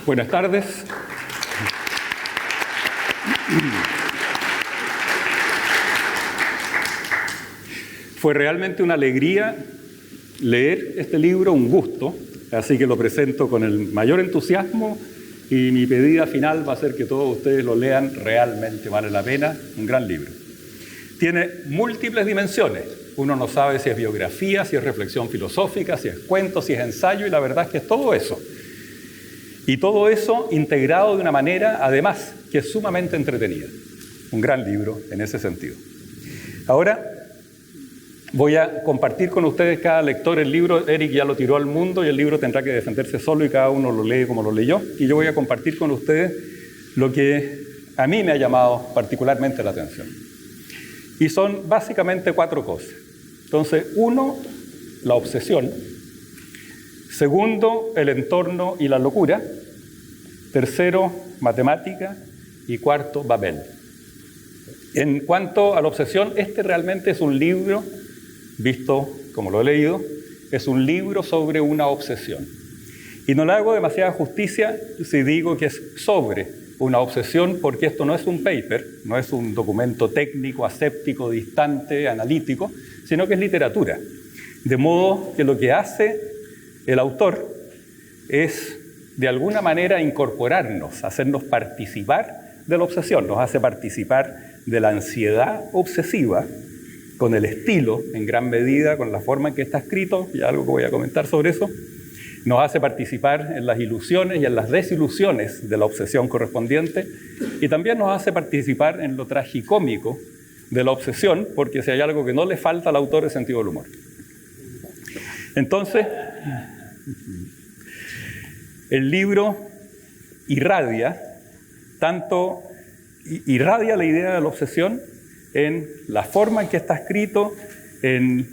Buenas tardes. Fue realmente una alegría leer este libro, un gusto, así que lo presento con el mayor entusiasmo y mi pedida final va a ser que todos ustedes lo lean, realmente vale la pena, un gran libro. Tiene múltiples dimensiones, uno no sabe si es biografía, si es reflexión filosófica, si es cuento, si es ensayo, y la verdad es que es todo eso. Y todo eso integrado de una manera, además, que es sumamente entretenida. Un gran libro en ese sentido. Ahora voy a compartir con ustedes, cada lector, el libro. Eric ya lo tiró al mundo y el libro tendrá que defenderse solo y cada uno lo lee como lo leyó. Y yo voy a compartir con ustedes lo que a mí me ha llamado particularmente la atención. Y son básicamente 4 cosas. Entonces, 1, la obsesión. Segundo, el entorno y la locura. Tercero, matemática. Y cuarto, Babel. En cuanto a la obsesión, este realmente es un libro, visto como lo he leído, es un libro sobre una obsesión. Y no le hago demasiada justicia si digo que es sobre una obsesión, porque esto no es un paper, no es un documento técnico, aséptico, distante, analítico, sino que es literatura. De modo que lo que hace el autor es, de alguna manera, incorporarnos, hacernos participar de la obsesión, nos hace participar de la ansiedad obsesiva, con el estilo, en gran medida, con la forma en que está escrito, y algo que voy a comentar sobre eso, nos hace participar en las ilusiones y en las desilusiones de la obsesión correspondiente, y también nos hace participar en lo tragicómico de la obsesión, porque si hay algo que no le falta al autor es sentido del humor. Entonces, el libro irradia la idea de la obsesión en la forma en que está escrito, en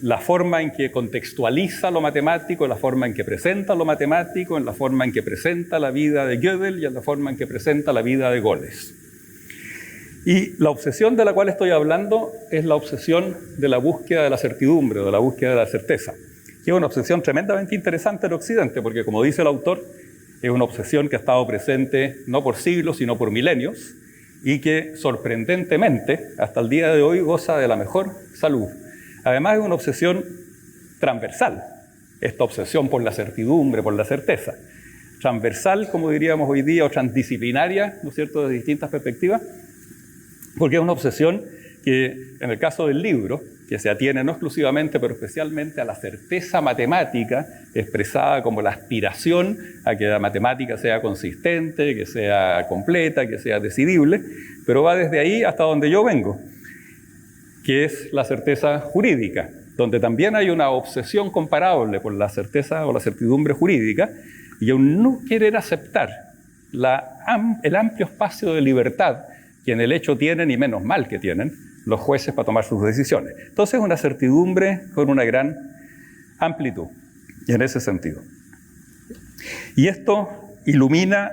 la forma en que contextualiza lo matemático, en la forma en que presenta lo matemático, en la forma en que presenta la vida de Gödel y en la forma en que presenta la vida de Goles. Y la obsesión de la cual estoy hablando es la obsesión de la búsqueda de la certidumbre, de la búsqueda de la certeza, que es una obsesión tremendamente interesante en Occidente, porque como dice el autor, es una obsesión que ha estado presente no por siglos, sino por milenios, y que sorprendentemente, hasta el día de hoy, goza de la mejor salud. Además, es una obsesión transversal, esta obsesión por la certidumbre, por la certeza. Transversal, como diríamos hoy día, o transdisciplinaria, ¿no es cierto?, de distintas perspectivas, porque es una obsesión que, en el caso del libro, que se atiene no exclusivamente, pero especialmente a la certeza matemática, expresada como la aspiración a que la matemática sea consistente, que sea completa, que sea decidible, pero va desde ahí hasta donde yo vengo, que es la certeza jurídica, donde también hay una obsesión comparable por la certeza o la certidumbre jurídica, y un no querer aceptar el amplio espacio de libertad que en el hecho tienen, y menos mal que tienen, los jueces para tomar sus decisiones. Entonces, una certidumbre con una gran amplitud, en ese sentido. Y esto ilumina,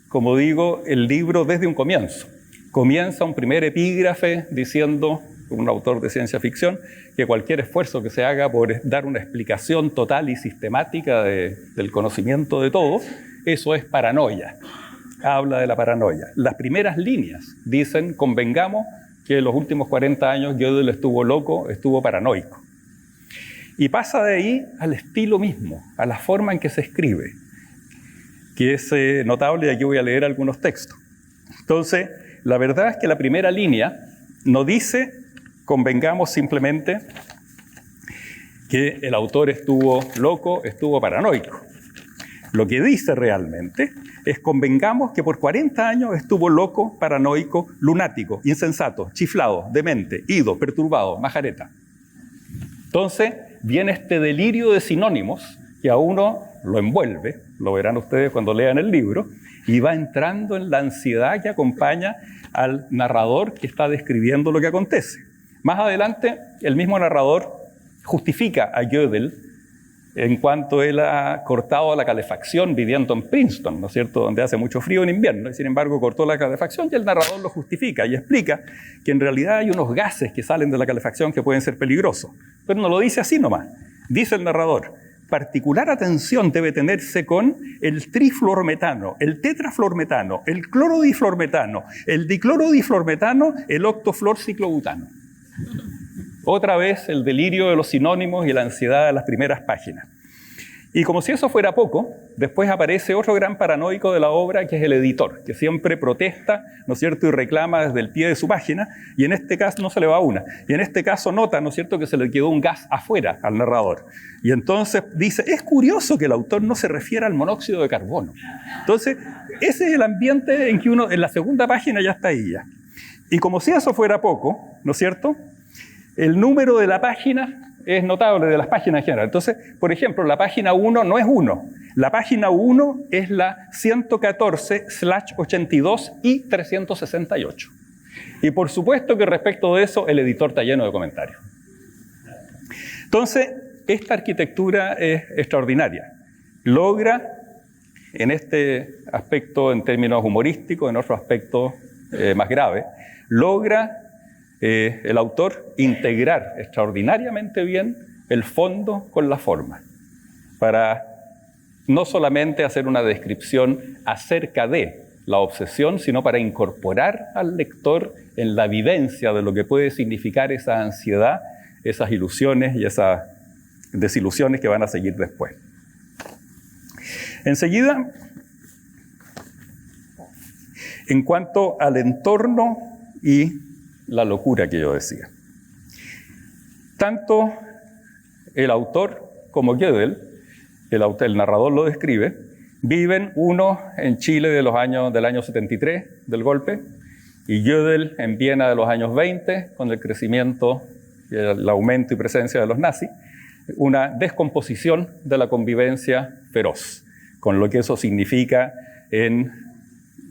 como digo, el libro desde un comienzo. Comienza un primer epígrafe diciendo, un autor de ciencia ficción, que cualquier esfuerzo que se haga por dar una explicación total y sistemática del conocimiento de todo, eso es paranoia. Habla de la paranoia. Las primeras líneas dicen, convengamos que en los últimos 40 años Gödel estuvo loco, estuvo paranoico. Y pasa de ahí al estilo mismo, a la forma en que se escribe, que es notable, y aquí voy a leer algunos textos. Entonces, la verdad es que la primera línea no dice, convengamos simplemente que el autor estuvo loco, estuvo paranoico. Lo que dice realmente es, convengamos que por 40 años estuvo loco, paranoico, lunático, insensato, chiflado, demente, ido, perturbado, majareta. Entonces viene este delirio de sinónimos que a uno lo envuelve, lo verán ustedes cuando lean el libro, y va entrando en la ansiedad que acompaña al narrador que está describiendo lo que acontece. Más adelante, el mismo narrador justifica a Gödel en cuanto él ha cortado la calefacción viviendo en Princeton, ¿no es cierto?, donde hace mucho frío en invierno, y sin embargo cortó la calefacción, y el narrador lo justifica y explica que en realidad hay unos gases que salen de la calefacción que pueden ser peligrosos. Pero no lo dice así nomás. Dice el narrador: particular atención debe tenerse con el trifluorometano, el tetrafluorometano, el clorodifluorometano, el diclorodifluorometano, el octofluorciclobutano. Otra vez el delirio de los sinónimos y la ansiedad de las primeras páginas. Y como si eso fuera poco, después aparece otro gran paranoico de la obra, que es el editor, que siempre protesta, ¿no es cierto?, y reclama desde el pie de su página, y en este caso no se le va una. Y en este caso nota, ¿no es cierto?, que se le quedó un gas afuera al narrador. Y entonces dice: es curioso que el autor no se refiera al monóxido de carbono. Entonces, ese es el ambiente en que uno, en la segunda página ya está ahí ya. Y como si eso fuera poco, ¿no es cierto?, el número de la página es notable, de las páginas en general. Entonces, por ejemplo, la página 1 no es 1. La página 1 es la 114/82 y 368. Y por supuesto que respecto de eso, el editor está lleno de comentarios. Entonces, esta arquitectura es extraordinaria. Logra, en este aspecto en términos humorísticos, en otro aspecto más grave, logra el autor integrar extraordinariamente bien el fondo con la forma, para no solamente hacer una descripción acerca de la obsesión, sino para incorporar al lector en la vivencia de lo que puede significar esa ansiedad, esas ilusiones y esas desilusiones que van a seguir después. Enseguida, en cuanto al entorno y la locura que yo decía. Tanto el autor como Gödel, el narrador lo describe, viven uno en Chile del año 73 del golpe, y Gödel en Viena de los años 20, con el crecimiento, el aumento y presencia de los nazis, una descomposición de la convivencia feroz, con lo que eso significa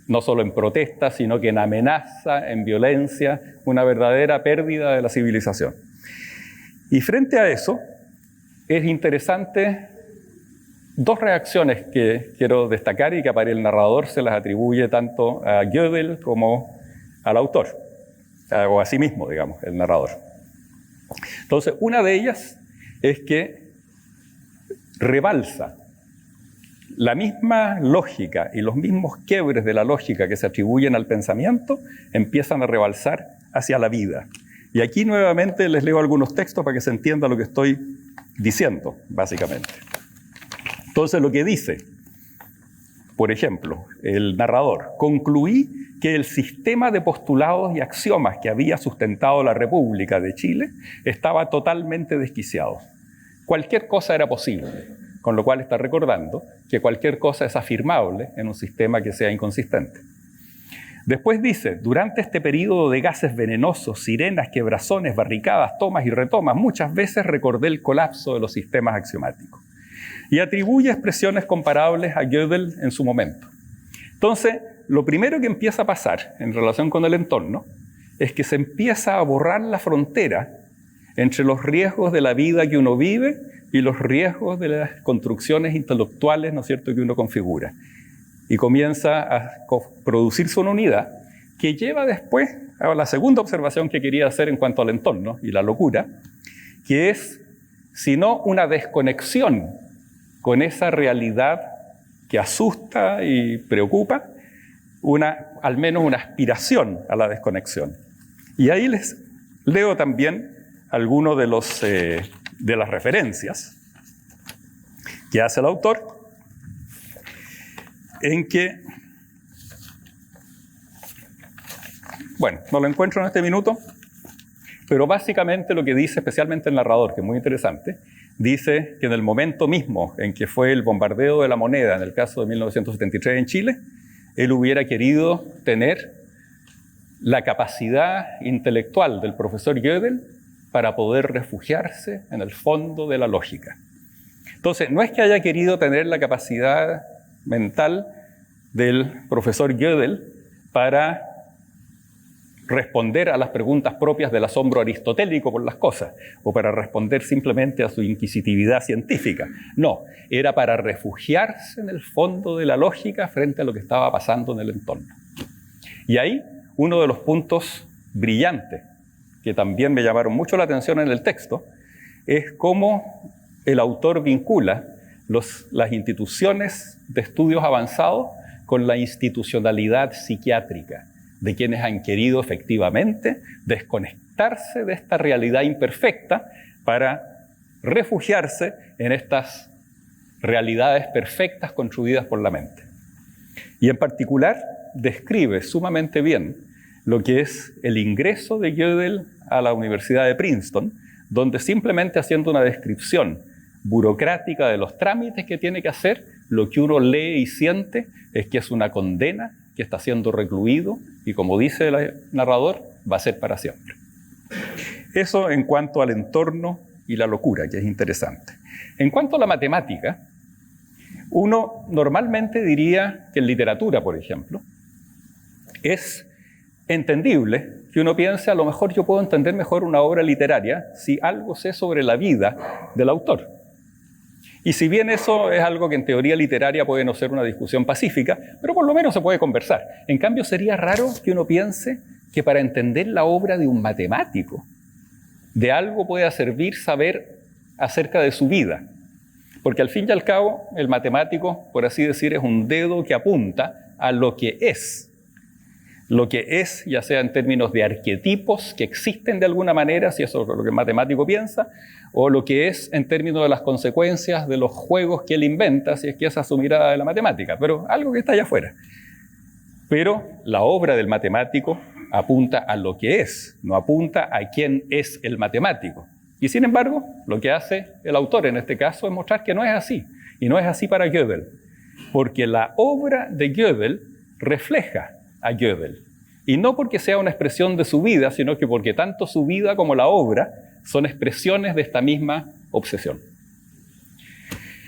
no solo en protesta, sino que en amenaza, en violencia, una verdadera pérdida de la civilización. Y frente a eso, es interesante dos reacciones que quiero destacar y que para el narrador se las atribuye tanto a Gödel como al autor, o a sí mismo, digamos, el narrador. Entonces, una de ellas es que rebalsa la misma lógica y los mismos quiebres de la lógica que se atribuyen al pensamiento empiezan a rebalsar hacia la vida. Y aquí nuevamente les leo algunos textos para que se entienda lo que estoy diciendo, básicamente. Entonces, lo que dice, por ejemplo, el narrador: concluí que el sistema de postulados y axiomas que había sustentado la República de Chile estaba totalmente desquiciado. Cualquier cosa era posible. Con lo cual está recordando que cualquier cosa es afirmable en un sistema que sea inconsistente. Después dice: durante este periodo de gases venenosos, sirenas, quebrazones, barricadas, tomas y retomas, muchas veces recordé el colapso de los sistemas axiomáticos. Y atribuye expresiones comparables a Gödel en su momento. Entonces, lo primero que empieza a pasar en relación con el entorno es que se empieza a borrar la frontera entre los riesgos de la vida que uno vive y los riesgos de las construcciones intelectuales, ¿no es cierto?, que uno configura. Y comienza a producirse una unidad que lleva después a la segunda observación que quería hacer en cuanto al entorno y la locura, que es, si no una desconexión con esa realidad que asusta y preocupa, al menos una aspiración a la desconexión. Y ahí les leo también algunos de las referencias que hace el autor, en que, bueno, no lo encuentro en este minuto, pero básicamente lo que dice, especialmente el narrador, que es muy interesante, dice que en el momento mismo en que fue el bombardeo de la Moneda, en el caso de 1973 en Chile, él hubiera querido tener la capacidad intelectual del profesor Gödel para poder refugiarse en el fondo de la lógica. Entonces, no es que haya querido tener la capacidad mental del profesor Gödel para responder a las preguntas propias del asombro aristotélico por las cosas, o para responder simplemente a su inquisitividad científica. No, era para refugiarse en el fondo de la lógica frente a lo que estaba pasando en el entorno. Y ahí, uno de los puntos brillantes, que también me llamaron mucho la atención en el texto, es cómo el autor vincula las instituciones de estudios avanzados con la institucionalidad psiquiátrica de quienes han querido efectivamente desconectarse de esta realidad imperfecta para refugiarse en estas realidades perfectas construidas por la mente. Y en particular describe sumamente bien lo que es el ingreso de Gödel a la Universidad de Princeton, donde simplemente haciendo una descripción burocrática de los trámites que tiene que hacer, lo que uno lee y siente es que es una condena, que está siendo recluido y, como dice el narrador, va a ser para siempre. Eso en cuanto al entorno y la locura, que es interesante. En cuanto a la matemática, uno normalmente diría que en literatura, por ejemplo, es entendible que uno piense, a lo mejor yo puedo entender mejor una obra literaria si algo sé sobre la vida del autor. Y si bien eso es algo que en teoría literaria puede no ser una discusión pacífica, pero por lo menos se puede conversar. En cambio, sería raro que uno piense que para entender la obra de un matemático, de algo pueda servir saber acerca de su vida. Porque al fin y al cabo, el matemático, por así decir, es un dedo que apunta a lo que es. Lo que es, ya sea en términos de arquetipos que existen de alguna manera, si eso es lo que el matemático piensa, o lo que es en términos de las consecuencias de los juegos que él inventa, si es que esa es su mirada de la matemática, pero algo que está allá afuera. Pero la obra del matemático apunta a lo que es, no apunta a quién es el matemático. Y sin embargo, lo que hace el autor en este caso es mostrar que no es así, y no es así para Gödel, porque la obra de Gödel refleja a Gödel. Y no porque sea una expresión de su vida, sino que porque tanto su vida como la obra son expresiones de esta misma obsesión.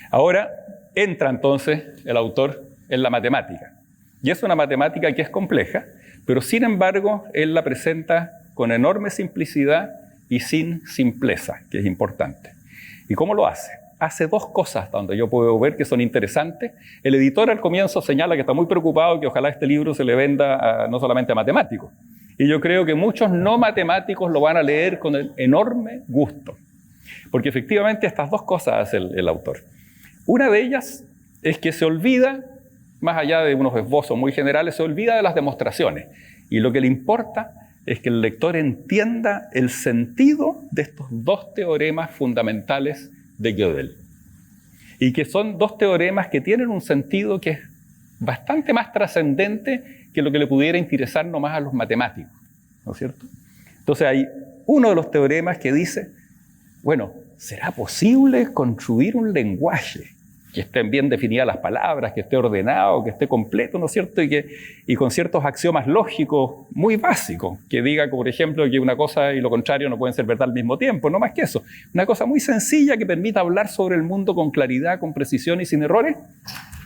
Ahora entra entonces el autor en la matemática. Y es una matemática que es compleja, pero sin embargo él la presenta con enorme simplicidad y sin simpleza, que es importante. ¿Y cómo lo hace? Hace dos cosas donde yo puedo ver que son interesantes. El editor al comienzo señala que está muy preocupado que ojalá este libro se le venda no solamente a matemáticos. Y yo creo que muchos no matemáticos lo van a leer con el enorme gusto. Porque efectivamente estas dos cosas hace el autor. Una de ellas es que se olvida, más allá de unos esbozos muy generales, se olvida de las demostraciones. Y lo que le importa es que el lector entienda el sentido de estos dos teoremas fundamentales de Gödel. Y que son dos teoremas que tienen un sentido que es bastante más trascendente que lo que le pudiera interesar nomás a los matemáticos, ¿no es cierto? Entonces hay uno de los teoremas que dice, bueno, ¿será posible construir un lenguaje que estén bien definidas las palabras, que esté ordenado, que esté completo, ¿no es cierto? Y con ciertos axiomas lógicos muy básicos, que diga, por ejemplo, que una cosa y lo contrario no pueden ser verdad al mismo tiempo, no más que eso. Una cosa muy sencilla que permita hablar sobre el mundo con claridad, con precisión y sin errores.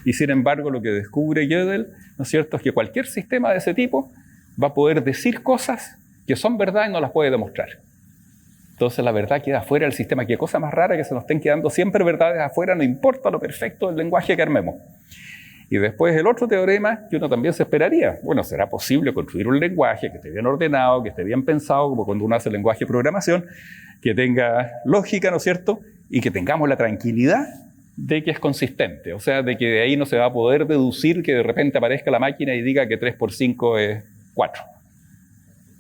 Y sin embargo, lo que descubre Gödel, ¿no es cierto?, es que cualquier sistema de ese tipo va a poder decir cosas que son verdad y no las puede demostrar. Entonces la verdad queda afuera del sistema. Qué cosa más rara que se nos estén quedando siempre verdades afuera, no importa lo perfecto del lenguaje que armemos. Y después el otro teorema que uno también se esperaría. Bueno, ¿será posible construir un lenguaje que esté bien ordenado, que esté bien pensado, como cuando uno hace lenguaje de programación, que tenga lógica, ¿no es cierto? Y que tengamos la tranquilidad de que es consistente. O sea, de que de ahí no se va a poder deducir que de repente aparezca la máquina y diga que 3 por 5 es 4.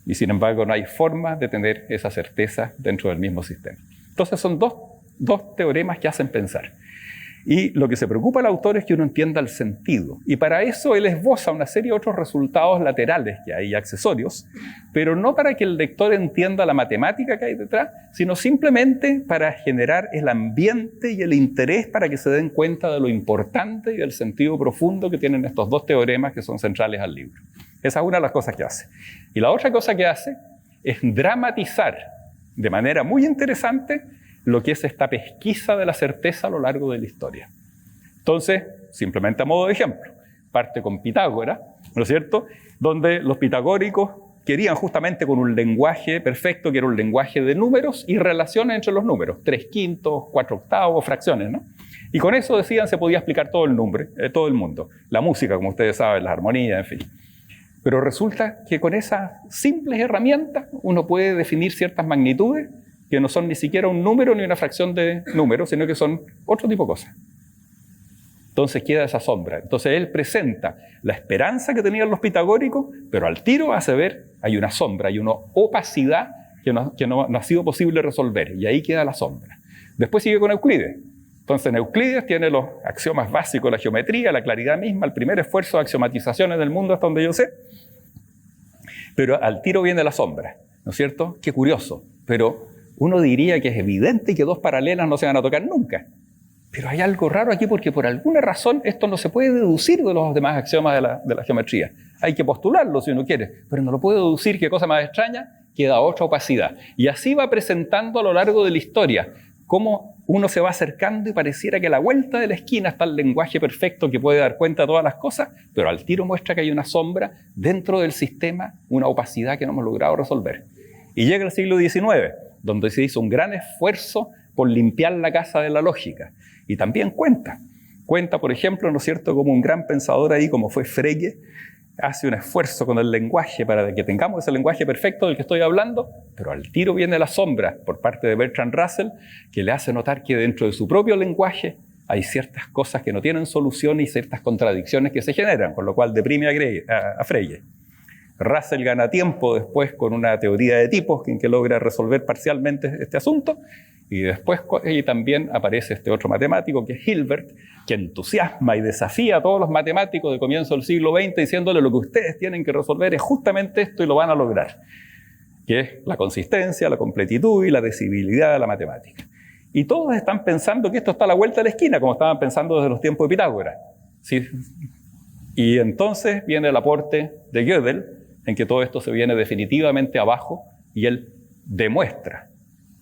Y sin embargo no hay forma de tener esa certeza dentro del mismo sistema. Entonces son dos teoremas que hacen pensar. Y lo que se preocupa al autor es que uno entienda el sentido. Y para eso él esboza una serie de otros resultados laterales que hay, accesorios, pero no para que el lector entienda la matemática que hay detrás, sino simplemente para generar el ambiente y el interés para que se den cuenta de lo importante y del sentido profundo que tienen estos dos teoremas que son centrales al libro. Esa es una de las cosas que hace. Y la otra cosa que hace es dramatizar de manera muy interesante lo que es esta pesquisa de la certeza a lo largo de la historia. Entonces, simplemente a modo de ejemplo, parte con Pitágoras, ¿no es cierto?, donde los pitagóricos querían justamente con un lenguaje perfecto, que era un lenguaje de números y relaciones entre los números, 3/5, 4/8, fracciones, ¿no? Y con eso decían se podía explicar todo el mundo. La música, como ustedes saben, las armonías, en fin. Pero resulta que con esas simples herramientas uno puede definir ciertas magnitudes que no son ni siquiera un número ni una fracción de números, sino que son otro tipo de cosas. Entonces queda esa sombra. Entonces él presenta la esperanza que tenían los pitagóricos, pero al tiro hace ver, hay una sombra, hay una opacidad que no ha sido posible resolver, y ahí queda la sombra. Después sigue con Euclides. Entonces Euclides tiene los axiomas básicos de la geometría, la claridad misma, el primer esfuerzo de axiomatizaciones del mundo hasta donde yo sé, pero al tiro viene la sombra, ¿no es cierto? Qué curioso, pero uno diría que es evidente que dos paralelas no se van a tocar nunca. Pero hay algo raro aquí porque por alguna razón esto no se puede deducir de los demás axiomas de la geometría. Hay que postularlo si uno quiere, pero no lo puede deducir. ¿Qué cosa más extraña? Queda otra opacidad. Y así va presentando a lo largo de la historia cómo uno se va acercando y pareciera que a la vuelta de la esquina está el lenguaje perfecto que puede dar cuenta de todas las cosas, pero al tiro muestra que hay una sombra dentro del sistema, una opacidad que no hemos logrado resolver. Y llega el siglo XIX, donde se hizo un gran esfuerzo por limpiar la casa de la lógica. Y también cuenta, por ejemplo, ¿no es cierto?, como un gran pensador ahí, como fue Frege, hace un esfuerzo con el lenguaje para que tengamos ese lenguaje perfecto del que estoy hablando, pero al tiro viene la sombra por parte de Bertrand Russell, que le hace notar que dentro de su propio lenguaje hay ciertas cosas que no tienen solución y ciertas contradicciones que se generan, con lo cual deprime a Frege. Russell gana tiempo después con una teoría de tipos en que logra resolver parcialmente este asunto, y después también aparece este otro matemático que es Hilbert, que entusiasma y desafía a todos los matemáticos de comienzo del siglo XX diciéndole lo que ustedes tienen que resolver es justamente esto y lo van a lograr, que es la consistencia, la completitud y la decibilidad de la matemática. Y todos están pensando que esto está a la vuelta de la esquina, como estaban pensando desde los tiempos de Pitágoras. ¿Sí? Y entonces viene el aporte de Gödel, en que todo esto se viene definitivamente abajo y él demuestra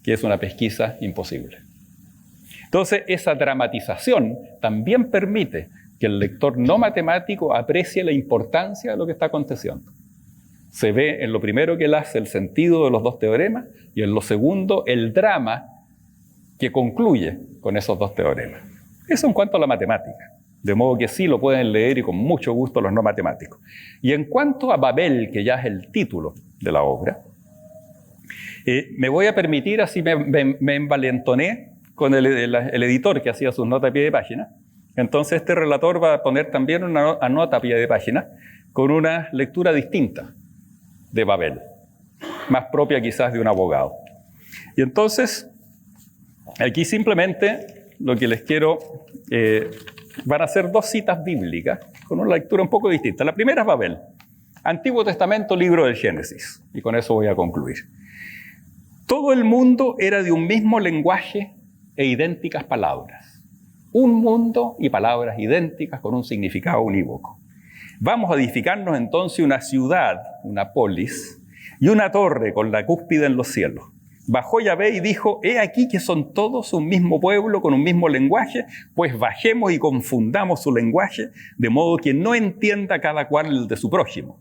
que es una pesquisa imposible. Entonces, esa dramatización también permite que el lector no matemático aprecie la importancia de lo que está aconteciendo. Se ve en lo primero que él hace el sentido de los dos teoremas y en lo segundo el drama que concluye con esos dos teoremas. Eso en cuanto a la matemática. De modo que sí lo pueden leer y con mucho gusto los no matemáticos. Y en cuanto a Babel, que ya es el título de la obra, me voy a permitir, así me envalentoné con el editor que hacía sus notas a pie de página. Entonces este relator va a poner también una nota a pie de página con una lectura distinta de Babel, más propia quizás de un abogado. Y entonces, aquí simplemente lo que les quiero, van a ser dos citas bíblicas con una lectura un poco distinta. La primera es Babel, Antiguo Testamento, libro del Génesis, y con eso voy a concluir. Todo el mundo era de un mismo lenguaje e idénticas palabras. Un mundo y palabras idénticas con un significado unívoco. Vamos a edificarnos entonces una ciudad, una polis, y una torre con la cúspide en los cielos. Bajó Yahvé y dijo, he aquí que son todos un mismo pueblo con un mismo lenguaje, pues bajemos y confundamos su lenguaje, de modo que no entienda cada cual el de su prójimo.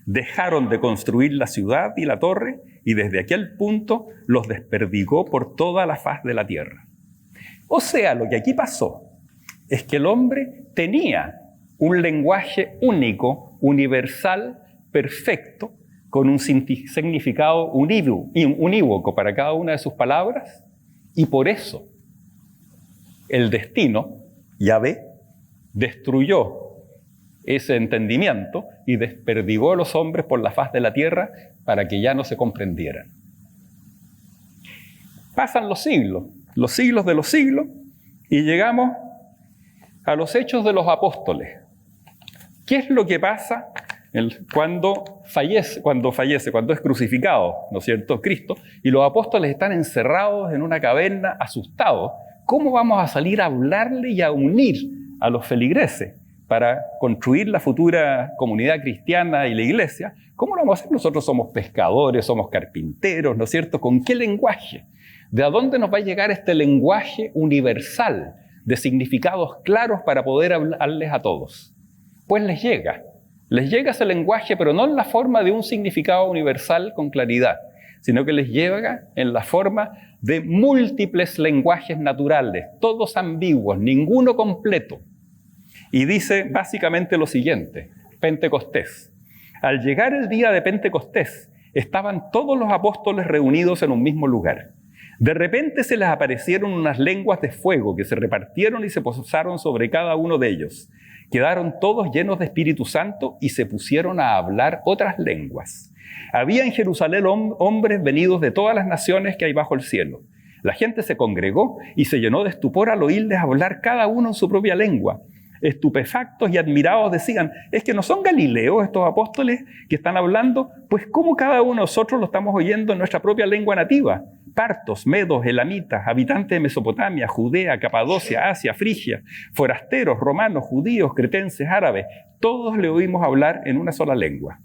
Dejaron de construir la ciudad y la torre, y desde aquel punto los desperdigó por toda la faz de la tierra. O sea, lo que aquí pasó es que el hombre tenía un lenguaje único, universal, perfecto, con un significado unívoco para cada una de sus palabras, y por eso el destino, Yahvé, destruyó ese entendimiento y desperdigó a los hombres por la faz de la tierra para que ya no se comprendieran. Pasan los siglos de los siglos, y llegamos a los hechos de los apóstoles. ¿Qué es lo que pasa cuando es crucificado, ¿no es cierto?, Cristo, y los apóstoles están encerrados en una caverna, asustados? ¿Cómo vamos a salir a hablarle y a unir a los feligreses para construir la futura comunidad cristiana y la iglesia? ¿Cómo lo vamos a hacer? Nosotros somos pescadores, somos carpinteros, ¿no es cierto? ¿Con qué lenguaje? ¿De a dónde nos va a llegar este lenguaje universal de significados claros para poder hablarles a todos? Pues les llega Les llega ese lenguaje, pero no en la forma de un significado universal con claridad, sino que les llega en la forma de múltiples lenguajes naturales, todos ambiguos, ninguno completo. Y dice básicamente lo siguiente: Pentecostés. Al llegar el día de Pentecostés, estaban todos los apóstoles reunidos en un mismo lugar. De repente se les aparecieron unas lenguas de fuego que se repartieron y se posaron sobre cada uno de ellos. Quedaron todos llenos de Espíritu Santo y se pusieron a hablar otras lenguas. Había en Jerusalén hombres venidos de todas las naciones que hay bajo el cielo. La gente se congregó y se llenó de estupor al oírles hablar cada uno en su propia lengua. Estupefactos y admirados decían: ¿es que no son galileos estos apóstoles que están hablando? Pues ¿cómo cada uno de nosotros lo estamos oyendo en nuestra propia lengua nativa? Partos, medos, elamitas, habitantes de Mesopotamia, Judea, Capadocia, Asia, Frigia, forasteros, romanos, judíos, cretenses, árabes, todos le oímos hablar en una sola lengua.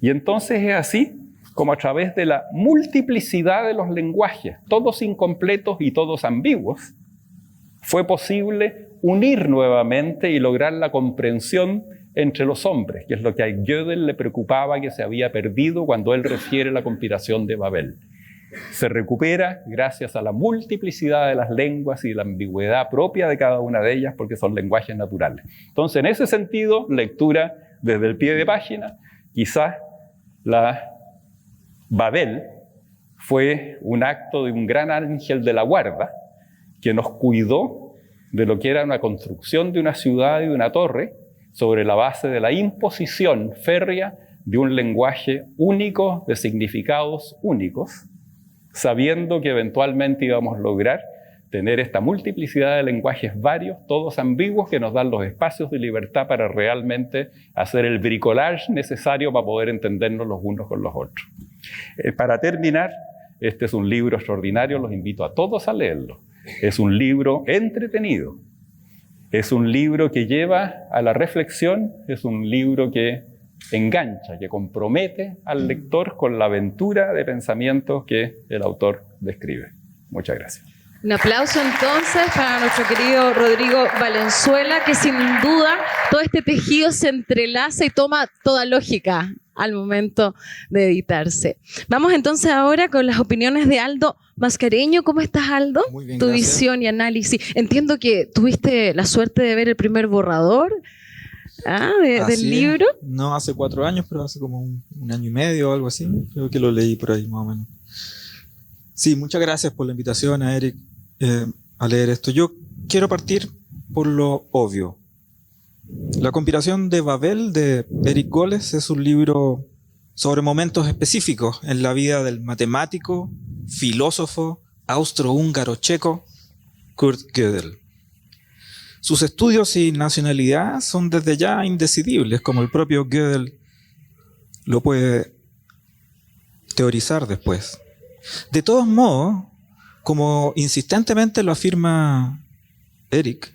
Y entonces es así como a través de la multiplicidad de los lenguajes, todos incompletos y todos ambiguos, fue posible unir nuevamente y lograr la comprensión entre los hombres, que es lo que a Gödel le preocupaba que se había perdido cuando él refiere la conspiración de Babel. Se recupera gracias a la multiplicidad de las lenguas y la ambigüedad propia de cada una de ellas, porque son lenguajes naturales. Entonces, en ese sentido, lectura desde el pie de página, quizás la Babel fue un acto de un gran ángel de la guarda que nos cuidó de lo que era una construcción de una ciudad y de una torre sobre la base de la imposición férrea de un lenguaje único, de significados únicos, sabiendo que eventualmente íbamos a lograr tener esta multiplicidad de lenguajes varios, todos ambiguos, que nos dan los espacios de libertad para realmente hacer el bricolage necesario para poder entendernos los unos con los otros. Para terminar, este es un libro extraordinario, los invito a todos a leerlo. Es un libro entretenido, es un libro que lleva a la reflexión, es un libro que engancha, que compromete al lector con la aventura de pensamientos que el autor describe. Muchas gracias. Un aplauso entonces para nuestro querido Rodrigo Valenzuela, que sin duda todo este tejido se entrelaza y toma toda lógica al momento de editarse. Vamos entonces ahora con las opiniones de Aldo Mascareño. ¿Cómo estás, Aldo? Muy bien, tu gracias. visión y análisis. Entiendo que tuviste la suerte de ver el primer borrador del libro. No hace 4 años, pero hace como un año y medio o algo así. Creo que lo leí por ahí más o menos. Sí, muchas gracias por la invitación a Eric a leer esto. Yo quiero partir por lo obvio. La conspiración de Babel de Eric Goles es un libro sobre momentos específicos en la vida del matemático, filósofo austrohúngaro checo Kurt Gödel. Sus estudios y nacionalidad son desde ya indecidibles, como el propio Gödel lo puede teorizar después. De todos modos, como insistentemente lo afirma Eric,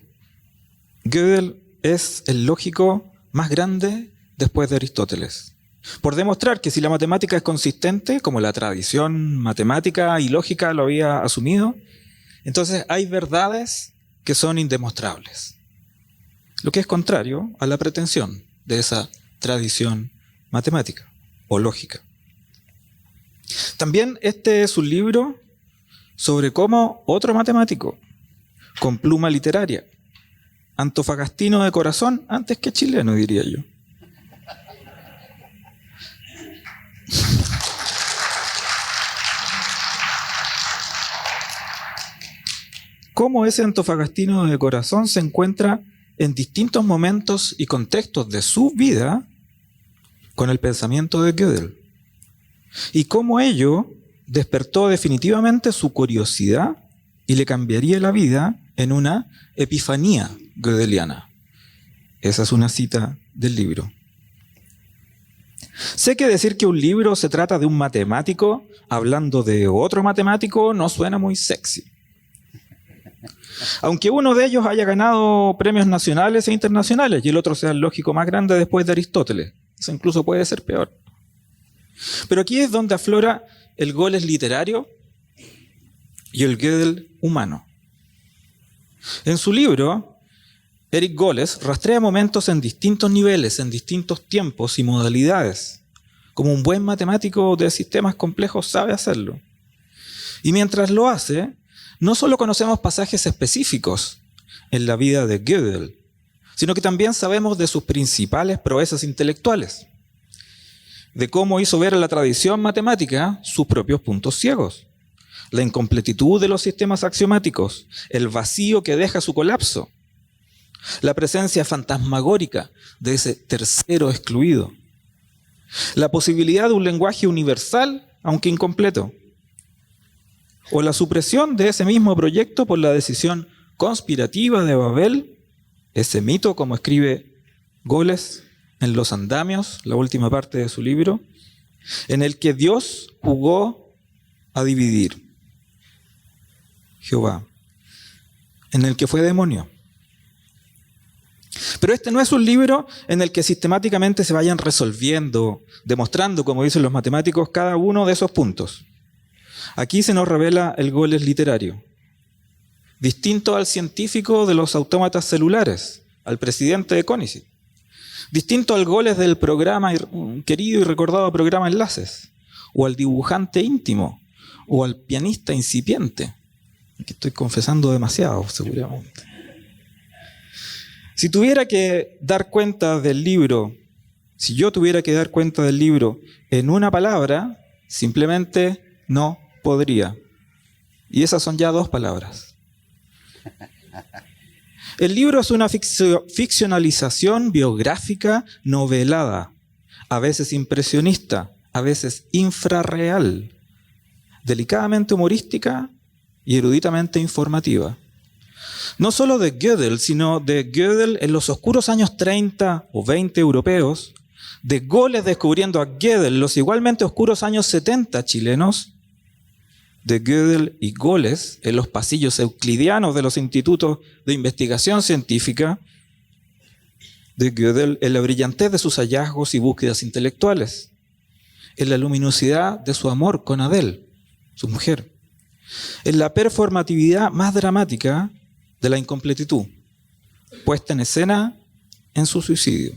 Gödel es el lógico más grande después de Aristóteles. Por demostrar que si la matemática es consistente, como la tradición matemática y lógica lo había asumido, entonces hay verdades que son indemostrables. Lo que es contrario a la pretensión de esa tradición matemática o lógica. También este es un libro sobre cómo otro matemático, con pluma literaria, antofagastino de corazón, antes que chileno, diría yo, cómo ese antofagastino de corazón se encuentra en distintos momentos y contextos de su vida con el pensamiento de Gödel. Y cómo ello despertó definitivamente su curiosidad y le cambiaría la vida en una epifanía gödeliana. Esa es una cita del libro. Sé que decir que un libro se trata de un matemático hablando de otro matemático no suena muy sexy. Aunque uno de ellos haya ganado premios nacionales e internacionales y el otro sea el lógico más grande después de Aristóteles. Eso incluso puede ser peor. Pero aquí es donde aflora el Goles literario y el Gödel humano. En su libro, Eric Goles rastrea momentos en distintos niveles, en distintos tiempos y modalidades, como un buen matemático de sistemas complejos sabe hacerlo. Y mientras lo hace, no solo conocemos pasajes específicos en la vida de Gödel, sino que también sabemos de sus principales proezas intelectuales, de cómo hizo ver a la tradición matemática sus propios puntos ciegos, la incompletitud de los sistemas axiomáticos, el vacío que deja su colapso, la presencia fantasmagórica de ese tercero excluido, la posibilidad de un lenguaje universal, aunque incompleto, o la supresión de ese mismo proyecto por la decisión conspirativa de Babel, ese mito, como escribe Goles en Los Andamios, la última parte de su libro, en el que Dios jugó a dividir. Jehová, en el que fue demonio. Pero este no es un libro en el que sistemáticamente se vayan resolviendo, demostrando, como dicen los matemáticos, cada uno de esos puntos. Aquí se nos revela el Goles literario, distinto al científico de los autómatas celulares, al presidente de CONICET, distinto al Goles del programa, querido y recordado programa Enlaces, o al dibujante íntimo, o al pianista incipiente. Aquí estoy confesando demasiado, seguramente. Si tuviera que dar cuenta del libro, si yo tuviera que dar cuenta del libro en una palabra, simplemente no podría. Y esas son ya 2 palabras. El libro es una ficcionalización biográfica novelada, a veces impresionista, a veces infrarreal, delicadamente humorística y eruditamente informativa. No solo de Gödel, sino de Gödel en los oscuros años 30 o 20 europeos, de Goles descubriendo a Gödel en los igualmente oscuros años 70 chilenos, de Gödel y Goles en los pasillos euclidianos de los institutos de investigación científica, de Gödel en la brillantez de sus hallazgos y búsquedas intelectuales, en la luminosidad de su amor con Adele, su mujer, en la performatividad más dramática de la incompletitud, puesta en escena en su suicidio.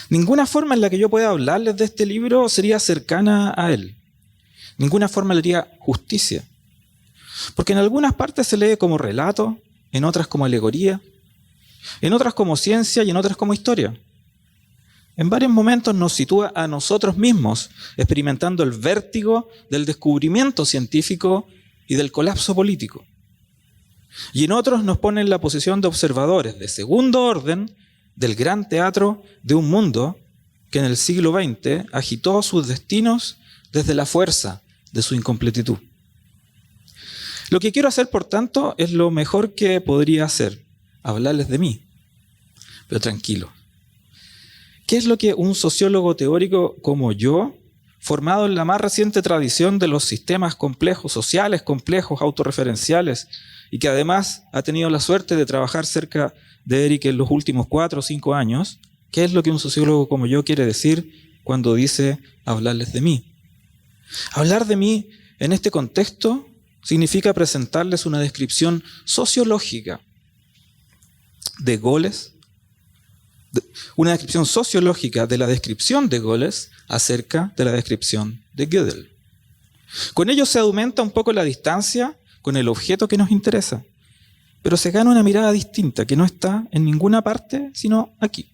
Ninguna forma en la que yo pueda hablarles de este libro sería cercana a él. Ninguna forma le haría justicia. Porque en algunas partes se lee como relato, en otras como alegoría, en otras como ciencia y en otras como historia. En varios momentos nos sitúa a nosotros mismos experimentando el vértigo del descubrimiento científico y del colapso político. Y en otros nos pone en la posición de observadores de segundo orden del gran teatro de un mundo que en el siglo XX agitó sus destinos desde la fuerza de su incompletitud. Lo que quiero hacer, por tanto, es lo mejor que podría hacer, hablarles de mí, pero tranquilo. ¿Qué es lo que un sociólogo teórico como yo, formado en la más reciente tradición de los sistemas complejos, sociales complejos, autorreferenciales, y que además ha tenido la suerte de trabajar cerca de Eric en los últimos 4 o 5 años, qué es lo que un sociólogo como yo quiere decir cuando dice hablarles de mí? Hablar de mí en este contexto significa presentarles una descripción sociológica de Goles, una descripción sociológica de la descripción de Goles acerca de la descripción de Gödel. Con ello se aumenta un poco la distancia con el objeto que nos interesa, pero se gana una mirada distinta que no está en ninguna parte sino aquí.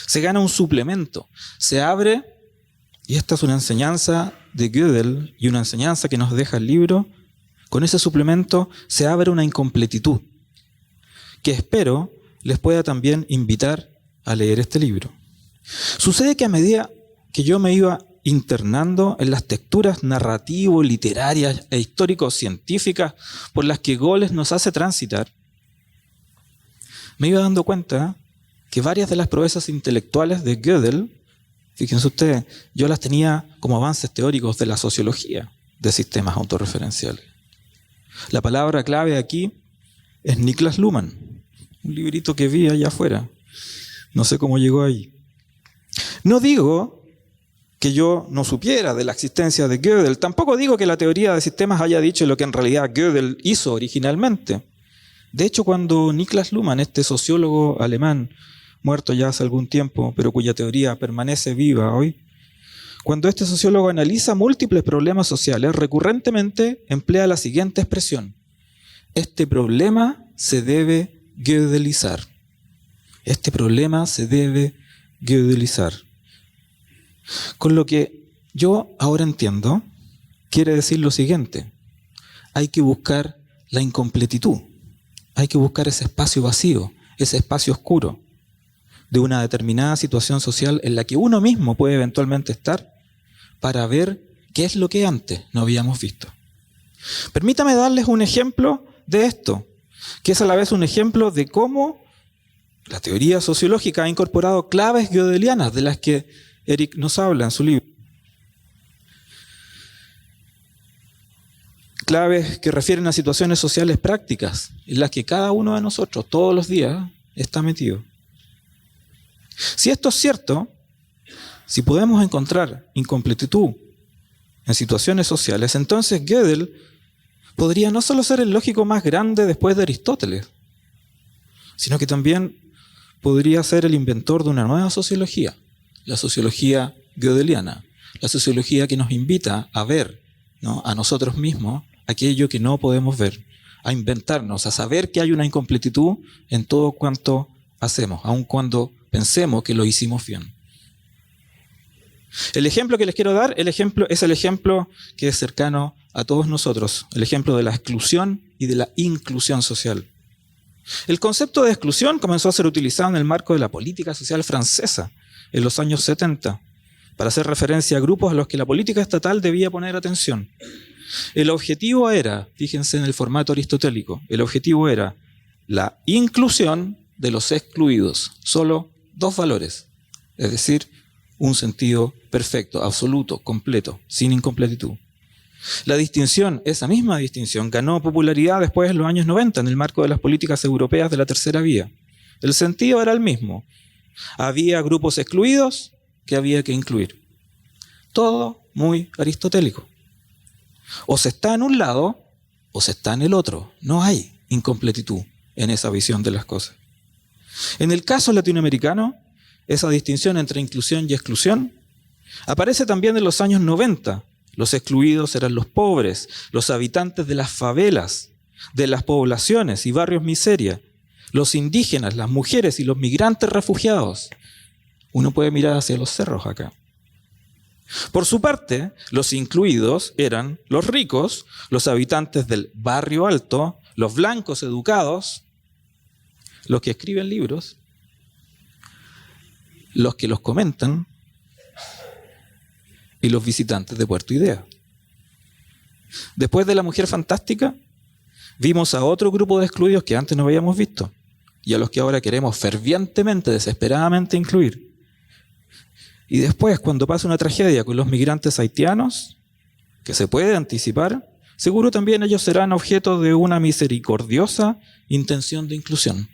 Se gana un suplemento, se abre, y esta es una enseñanza de Gödel y una enseñanza que nos deja el libro, con ese suplemento se abre una incompletitud que espero les pueda también invitar a leer este libro. Sucede que a medida que yo me iba internando en las texturas narrativo, literarias e histórico-científicas por las que Goles nos hace transitar, me iba dando cuenta que varias de las proezas intelectuales de Gödel, fíjense ustedes, yo las tenía como avances teóricos de la sociología de sistemas autorreferenciales. La palabra clave aquí es Niklas Luhmann, un librito que vi allá afuera. No sé cómo llegó ahí. No digo que yo no supiera de la existencia de Gödel, tampoco digo que la teoría de sistemas haya dicho lo que en realidad Gödel hizo originalmente. De hecho, cuando Niklas Luhmann, este sociólogo alemán, muerto ya hace algún tiempo, pero cuya teoría permanece viva hoy, cuando este sociólogo analiza múltiples problemas sociales, recurrentemente emplea la siguiente expresión: este problema se debe gödelizar. Este problema se debe gödelizar. Con lo que yo ahora entiendo, quiere decir lo siguiente: hay que buscar la incompletitud, hay que buscar ese espacio vacío, ese espacio oscuro de una determinada situación social en la que uno mismo puede eventualmente estar, para ver qué es lo que antes no habíamos visto. Permítame darles un ejemplo de esto, que es a la vez un ejemplo de cómo la teoría sociológica ha incorporado claves gödelianas de las que Eric nos habla en su libro. Claves que refieren a situaciones sociales prácticas en las que cada uno de nosotros todos los días está metido. Si esto es cierto, si podemos encontrar incompletitud en situaciones sociales, entonces Gödel podría no solo ser el lógico más grande después de Aristóteles, sino que también podría ser el inventor de una nueva sociología, la sociología gödeliana, la sociología que nos invita a ver, ¿no?, a nosotros mismos aquello que no podemos ver, a inventarnos, a saber que hay una incompletitud en todo cuanto hacemos, aun cuando pensemos que lo hicimos bien. El ejemplo que les quiero dar, es el ejemplo que es cercano a todos nosotros, el ejemplo de la exclusión y de la inclusión social. El concepto de exclusión comenzó a ser utilizado en el marco de la política social francesa en los años 70, para hacer referencia a grupos a los que la política estatal debía poner atención. El objetivo era, fíjense en el formato aristotélico, el objetivo era la inclusión de los excluidos, solo dos valores, es decir, un sentido perfecto, absoluto, completo, sin incompletitud. La distinción, esa misma distinción, ganó popularidad después en los años 90 en el marco de las políticas europeas de la tercera vía. El sentido era el mismo. Había grupos excluidos que había que incluir. Todo muy aristotélico. O se está en un lado o se está en el otro. No hay incompletitud en esa visión de las cosas. En el caso latinoamericano, esa distinción entre inclusión y exclusión aparece también en los años 90. Los excluidos eran los pobres, los habitantes de las favelas, de las poblaciones y barrios miseria, los indígenas, las mujeres y los migrantes refugiados. Uno puede mirar hacia los cerros acá. Por su parte, los incluidos eran los ricos, los habitantes del barrio alto, los blancos educados, los que escriben libros, los que los comentan y los visitantes de Puerto Idea. Después de La Mujer Fantástica, vimos a otro grupo de excluidos que antes no habíamos visto y a los que ahora queremos fervientemente, desesperadamente incluir. Y después, cuando pasa una tragedia con los migrantes haitianos, que se puede anticipar, seguro también ellos serán objeto de una misericordiosa intención de inclusión.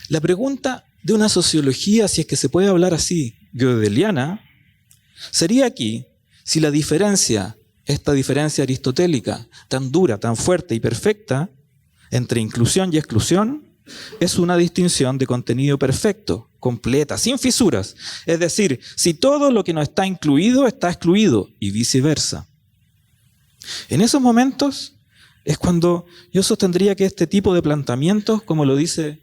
La pregunta de una sociología, si es que se puede hablar así, gödeliana, sería aquí si la diferencia, esta diferencia aristotélica, tan dura, tan fuerte y perfecta, entre inclusión y exclusión, es una distinción de contenido perfecto, completa, sin fisuras. Es decir, si todo lo que no está incluido está excluido y viceversa. En esos momentos es cuando yo sostendría que este tipo de planteamientos, como lo dice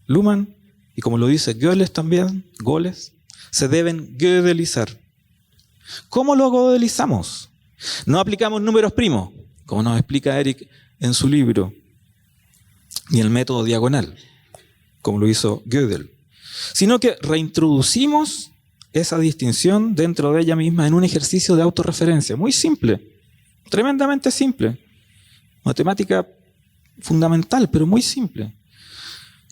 Luhmann y como lo dice Goles también, se deben gödelizar. ¿Cómo lo gödelizamos? No aplicamos números primos, como nos explica Eric en su libro, ni el método diagonal, como lo hizo Gödel, sino que reintroducimos esa distinción dentro de ella misma en un ejercicio de autorreferencia, muy simple, tremendamente simple, matemática fundamental, pero muy simple,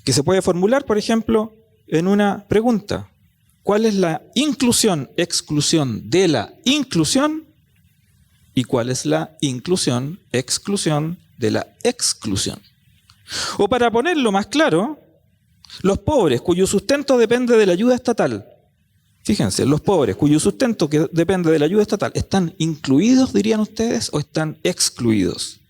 que se puede formular, por ejemplo, en una pregunta: ¿cuál es la inclusión, exclusión de la inclusión? ¿Y cuál es la inclusión, exclusión de la exclusión? O para ponerlo más claro, los pobres cuyo sustento depende de la ayuda estatal. Fíjense, los pobres cuyo sustento que depende de la ayuda estatal, ¿están incluidos, dirían ustedes, o están excluidos?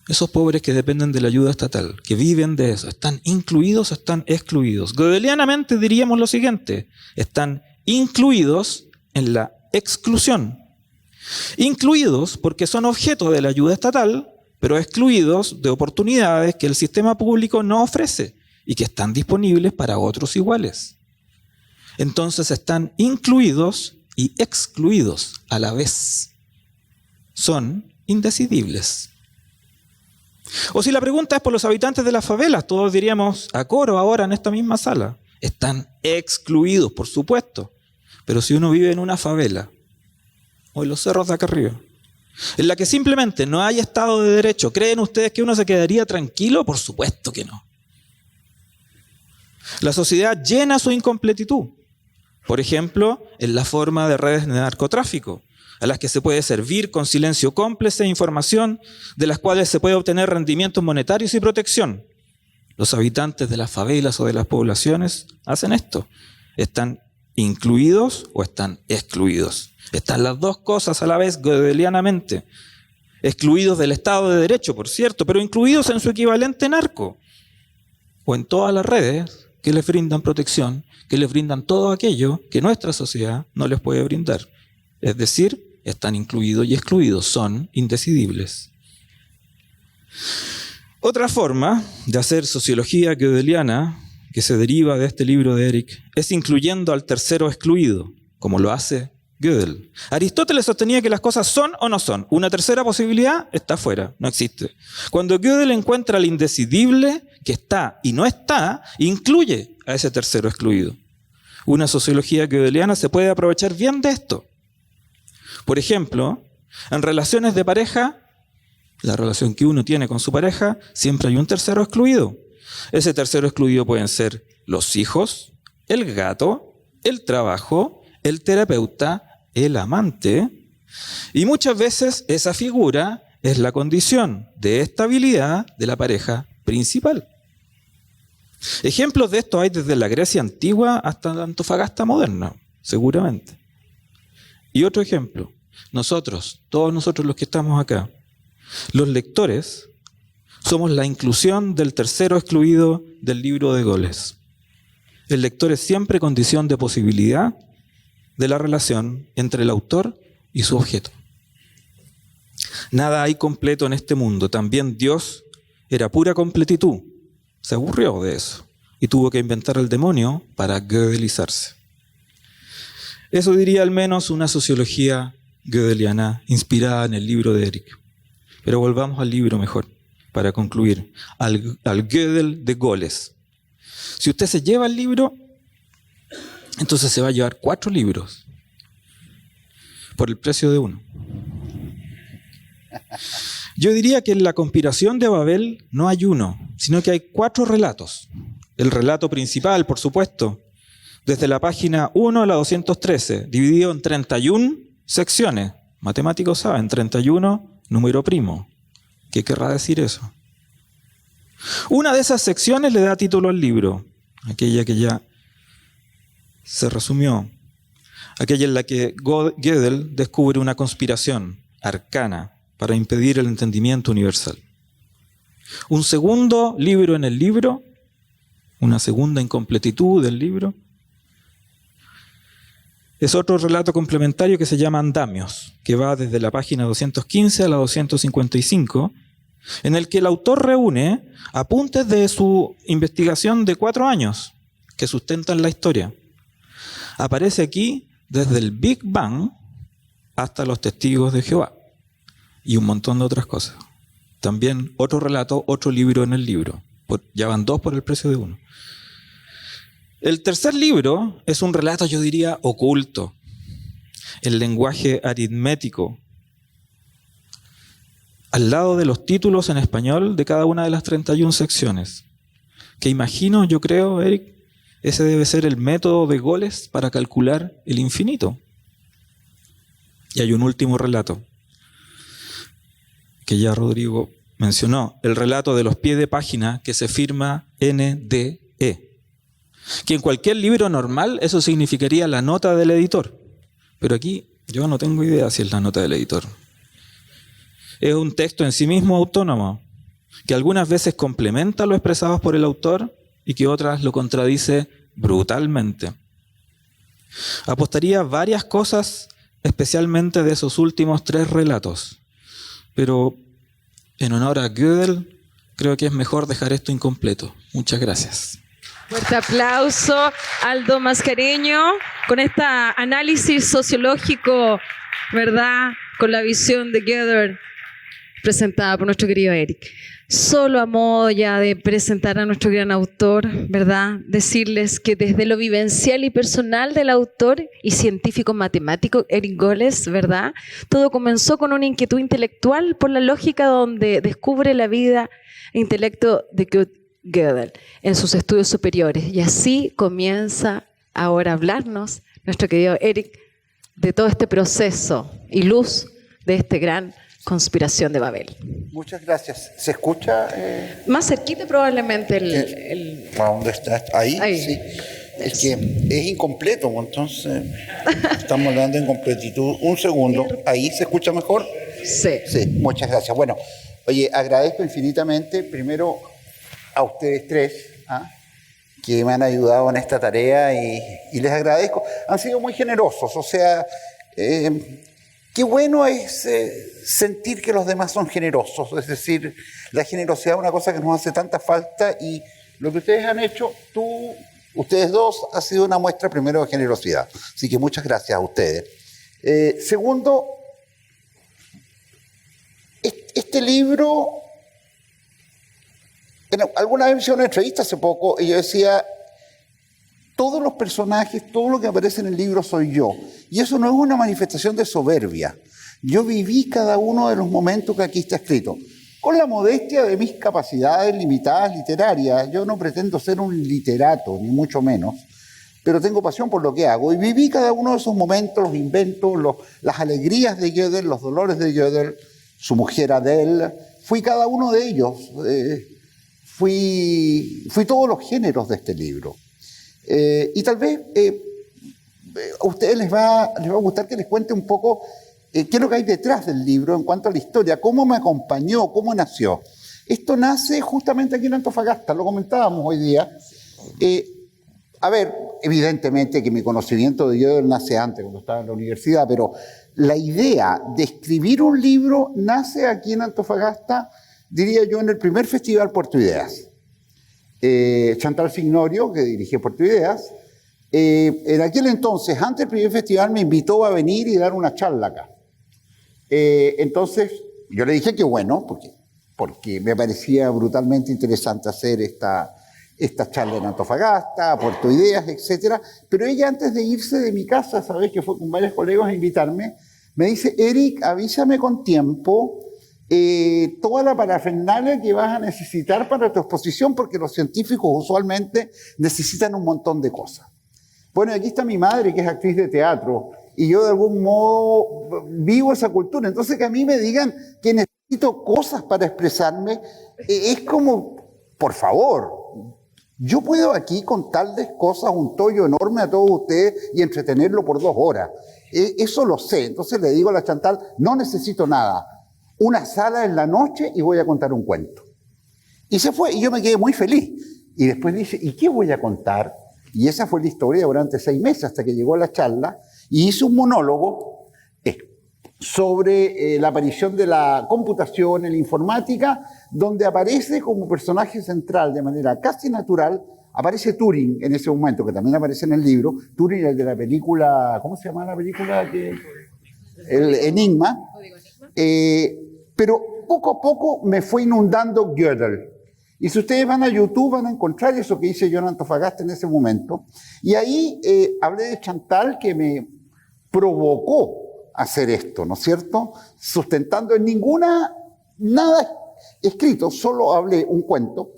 Esos pobres que dependen de la ayuda estatal, que viven de eso, ¿están incluidos o están excluidos? Gödelianamente diríamos lo siguiente: están incluidos en la exclusión. Incluidos porque son objeto de la ayuda estatal, pero excluidos de oportunidades que el sistema público no ofrece y que están disponibles para otros iguales. Entonces están incluidos y excluidos a la vez. Son indecidibles. O si la pregunta es por los habitantes de las favelas, todos diríamos a coro ahora en esta misma sala: están excluidos, por supuesto. Pero si uno vive en una favela, o en los cerros de acá arriba, en la que simplemente no hay Estado de Derecho, ¿creen ustedes que uno se quedaría tranquilo? Por supuesto que no. La sociedad llena su incompletitud. Por ejemplo, en la forma de redes de narcotráfico, a las que se puede servir con silencio cómplice e información, de las cuales se puede obtener rendimientos monetarios y protección. Los habitantes de las favelas o de las poblaciones hacen esto. Están incluidos o están excluidos. Están las dos cosas a la vez, gödelianamente. Excluidos del Estado de Derecho, por cierto, pero incluidos en su equivalente narco. O en todas las redes que les brindan protección, que les brindan todo aquello que nuestra sociedad no les puede brindar. Es decir, están incluidos y excluidos, son indecidibles. Otra forma de hacer sociología gödeliana, que se deriva de este libro de Eric, es incluyendo al tercero excluido, como lo hace Gödel. Aristóteles sostenía que las cosas son o no son. Una tercera posibilidad está fuera, no existe. Cuando Gödel encuentra el indecidible, que está y no está, incluye a ese tercero excluido. Una sociología gödeliana se puede aprovechar bien de esto. Por ejemplo, en relaciones de pareja, la relación que uno tiene con su pareja, siempre hay un tercero excluido. Ese tercero excluido pueden ser los hijos, el gato, el trabajo, el terapeuta, el amante. Y muchas veces esa figura es la condición de estabilidad de la pareja principal. Ejemplos de esto hay desde la Grecia antigua hasta la Antofagasta moderna, seguramente. Y otro ejemplo, nosotros, todos nosotros los que estamos acá, los lectores, somos la inclusión del tercero excluido del libro de Goles. El lector es siempre condición de posibilidad de la relación entre el autor y su objeto. Nada hay completo en este mundo. También Dios era pura completitud. Se aburrió de eso y tuvo que inventar el demonio para gödelizarse. Eso diría al menos una sociología gödeliana inspirada en el libro de Eric. Pero volvamos al libro mejor, para concluir, al Gödel de Goles. Si usted se lleva el libro, entonces se va a llevar 4 libros por el precio de uno. Yo diría que en la conspiración de Babel no hay uno, sino que hay 4 relatos. El relato principal, por supuesto, desde la página 1 a la 213, dividido en 31 secciones. Matemáticos saben, 31, número primo. ¿Qué querrá decir eso? Una de esas secciones le da título al libro, aquella que ya se resumió, aquella en la que Gödel descubre una conspiración arcana para impedir el entendimiento universal. Un segundo libro en el libro, una segunda incompletitud del libro, es otro relato complementario que se llama Andamios, que va desde la página 215 a la 255, en el que el autor reúne apuntes de su investigación de 4 años que sustentan la historia. Aparece aquí desde el Big Bang hasta los testigos de Jehová y un montón de otras cosas. También otro relato, otro libro en el libro. Ya van 2 por el precio de 1. El tercer libro es un relato, yo diría, oculto. El lenguaje aritmético. Al lado de los títulos en español de cada una de las 31 secciones. Que imagino, yo creo, Eric, ese debe ser el método de Goles para calcular el infinito. Y hay un último relato que ya Rodrigo mencionó, el relato de los pies de página que se firma NDE. Que en cualquier libro normal eso significaría la nota del editor. Pero aquí yo no tengo idea si es la nota del editor. Es un texto en sí mismo autónomo, que algunas veces complementa lo expresado por el autor y que otras lo contradice brutalmente. Apostaría varias cosas, especialmente de esos últimos 3 relatos, pero en honor a Gödel, creo que es mejor dejar esto incompleto. Muchas gracias. Fuerte aplauso, Aldo Mascareño, con este análisis sociológico, ¿verdad? Con la visión de Gödel presentada por nuestro querido Eric. Solo a modo ya de presentar a nuestro gran autor, ¿verdad? Decirles que desde lo vivencial y personal del autor y científico matemático Eric Goles, ¿verdad? Todo comenzó con una inquietud intelectual por la lógica donde descubre la vida e intelecto de Kurt Gödel en sus estudios superiores. Y así comienza ahora a hablarnos nuestro querido Eric de todo este proceso y luz de este gran conspiración de Babel. Muchas gracias. ¿Se escucha? Más cerquita probablemente ¿A dónde está? ¿Ahí? Ahí. Sí. Es que es incompleto, entonces estamos hablando de incompletitud. Un segundo. ¿Ahí se escucha mejor? Sí. Sí, muchas gracias. Bueno, oye, agradezco infinitamente primero a ustedes 3, que me han ayudado en esta tarea y les agradezco. Han sido muy generosos, o sea, qué bueno es sentir que los demás son generosos, es decir, la generosidad es una cosa que nos hace tanta falta y lo que ustedes han hecho, ustedes 2, ha sido una muestra primero de generosidad. Así que muchas gracias a ustedes. Segundo, este libro, alguna vez hice una entrevista hace poco y yo decía, todos los personajes, todo lo que aparece en el libro soy yo. Y eso no es una manifestación de soberbia. Yo viví cada uno de los momentos que aquí está escrito. Con la modestia de mis capacidades limitadas literarias. Yo no pretendo ser un literato, ni mucho menos. Pero tengo pasión por lo que hago. Y viví cada uno de esos momentos, los inventos, las alegrías de Gödel, los dolores de Gödel, su mujer Adele. Fui cada uno de ellos. Fui todos los géneros de este libro. Y tal vez a ustedes les va a gustar que les cuente un poco qué es lo que hay detrás del libro en cuanto a la historia, cómo me acompañó, cómo nació. Esto nace justamente aquí en Antofagasta, lo comentábamos hoy día. A ver, evidentemente que mi conocimiento de Gödel nace antes, cuando estaba en la universidad, pero la idea de escribir un libro nace aquí en Antofagasta, diría yo, en el primer festival Puerto Ideas. Chantal Signorio, que dirigía Puerto Ideas, en aquel entonces, antes del primer festival, me invitó a venir y dar una charla acá. Entonces, yo le dije que bueno, porque me parecía brutalmente interesante hacer esta charla en Antofagasta, Puerto Ideas, etc. Pero ella, antes de irse de mi casa, sabes que fue con varios colegas a invitarme, me dice, Eric, avísame con tiempo toda la parafernalia que vas a necesitar para tu exposición, porque los científicos usualmente necesitan un montón de cosas. Bueno, aquí está mi madre, que es actriz de teatro, y yo de algún modo vivo esa cultura. Entonces, que a mí me digan que necesito cosas para expresarme, es como, por favor, yo puedo aquí contarles cosas, un tollo enorme a todos ustedes y entretenerlo por 2 horas. Eso lo sé. Entonces le digo a la Chantal, no necesito nada. Una sala en la noche y voy a contar un cuento. Y se fue, y yo me quedé muy feliz. Y después dice, ¿y qué voy a contar? Y esa fue la historia durante 6 meses, hasta que llegó la charla, y hice un monólogo sobre la aparición de la computación en la informática, donde aparece como personaje central, de manera casi natural, aparece Turing en ese momento, que también aparece en el libro. Turing, el de la película, ¿cómo se llama la película? El Enigma. Pero poco a poco me fue inundando Gödel. Y si ustedes van a YouTube van a encontrar eso que hice yo en Antofagasta en ese momento. Y ahí hablé de Chantal, que me provocó hacer esto, ¿no es cierto? Sustentando en nada escrito, solo hablé un cuento.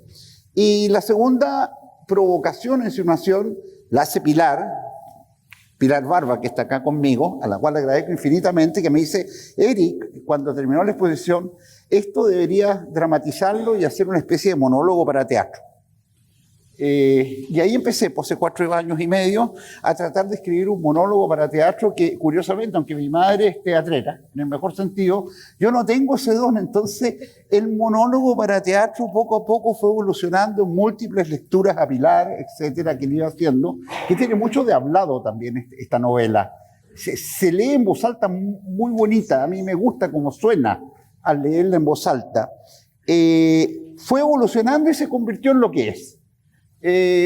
Y la segunda provocación, insinuación, la hace Pilar Barba, que está acá conmigo, a la cual le agradezco infinitamente, que me dice, Eric, cuando terminó la exposición, esto deberías dramatizarlo y hacer una especie de monólogo para teatro. Y ahí empecé, pues, hace 4 años y medio, a tratar de escribir un monólogo para teatro que, curiosamente, aunque mi madre es teatrera, en el mejor sentido, yo no tengo ese don. Entonces, el monólogo para teatro poco a poco fue evolucionando en múltiples lecturas a Pilar, etcétera, que le iba haciendo, que tiene mucho de hablado también esta novela. Se lee en voz alta muy bonita, a mí me gusta cómo suena al leerla en voz alta. Fue evolucionando y se convirtió en lo que es.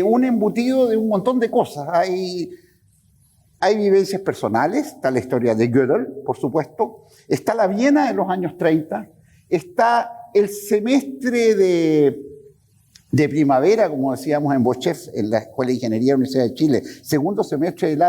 Un embutido de un montón de cosas. Hay vivencias personales, está la historia de Gödel, por supuesto, está la Viena de los años 30, está el semestre de primavera, como decíamos en Bochef, en la Escuela de Ingeniería de la Universidad de Chile, segundo semestre del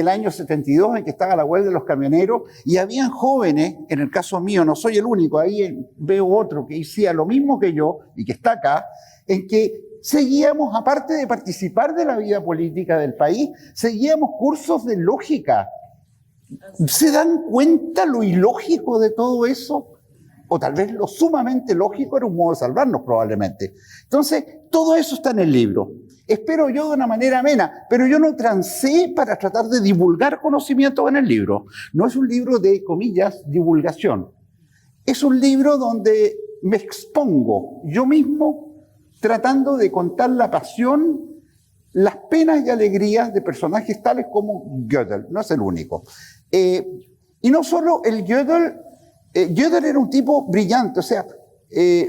año 72, en que estaba la huelga de los camioneros, y habían jóvenes, en el caso mío, no soy el único, ahí veo otro que hacía lo mismo que yo, y que está acá, en que seguíamos, aparte de participar de la vida política del país, seguíamos cursos de lógica. ¿Se dan cuenta lo ilógico de todo eso? O tal vez lo sumamente lógico era un modo de salvarnos, probablemente. Entonces, todo eso está en el libro. Espero yo de una manera amena, pero yo no trancé para tratar de divulgar conocimiento en el libro. No es un libro de, comillas, divulgación. Es un libro donde me expongo yo mismo, tratando de contar la pasión, las penas y alegrías de personajes tales como Gödel, no es el único. Y no solo el Gödel, Gödel era un tipo brillante, o sea,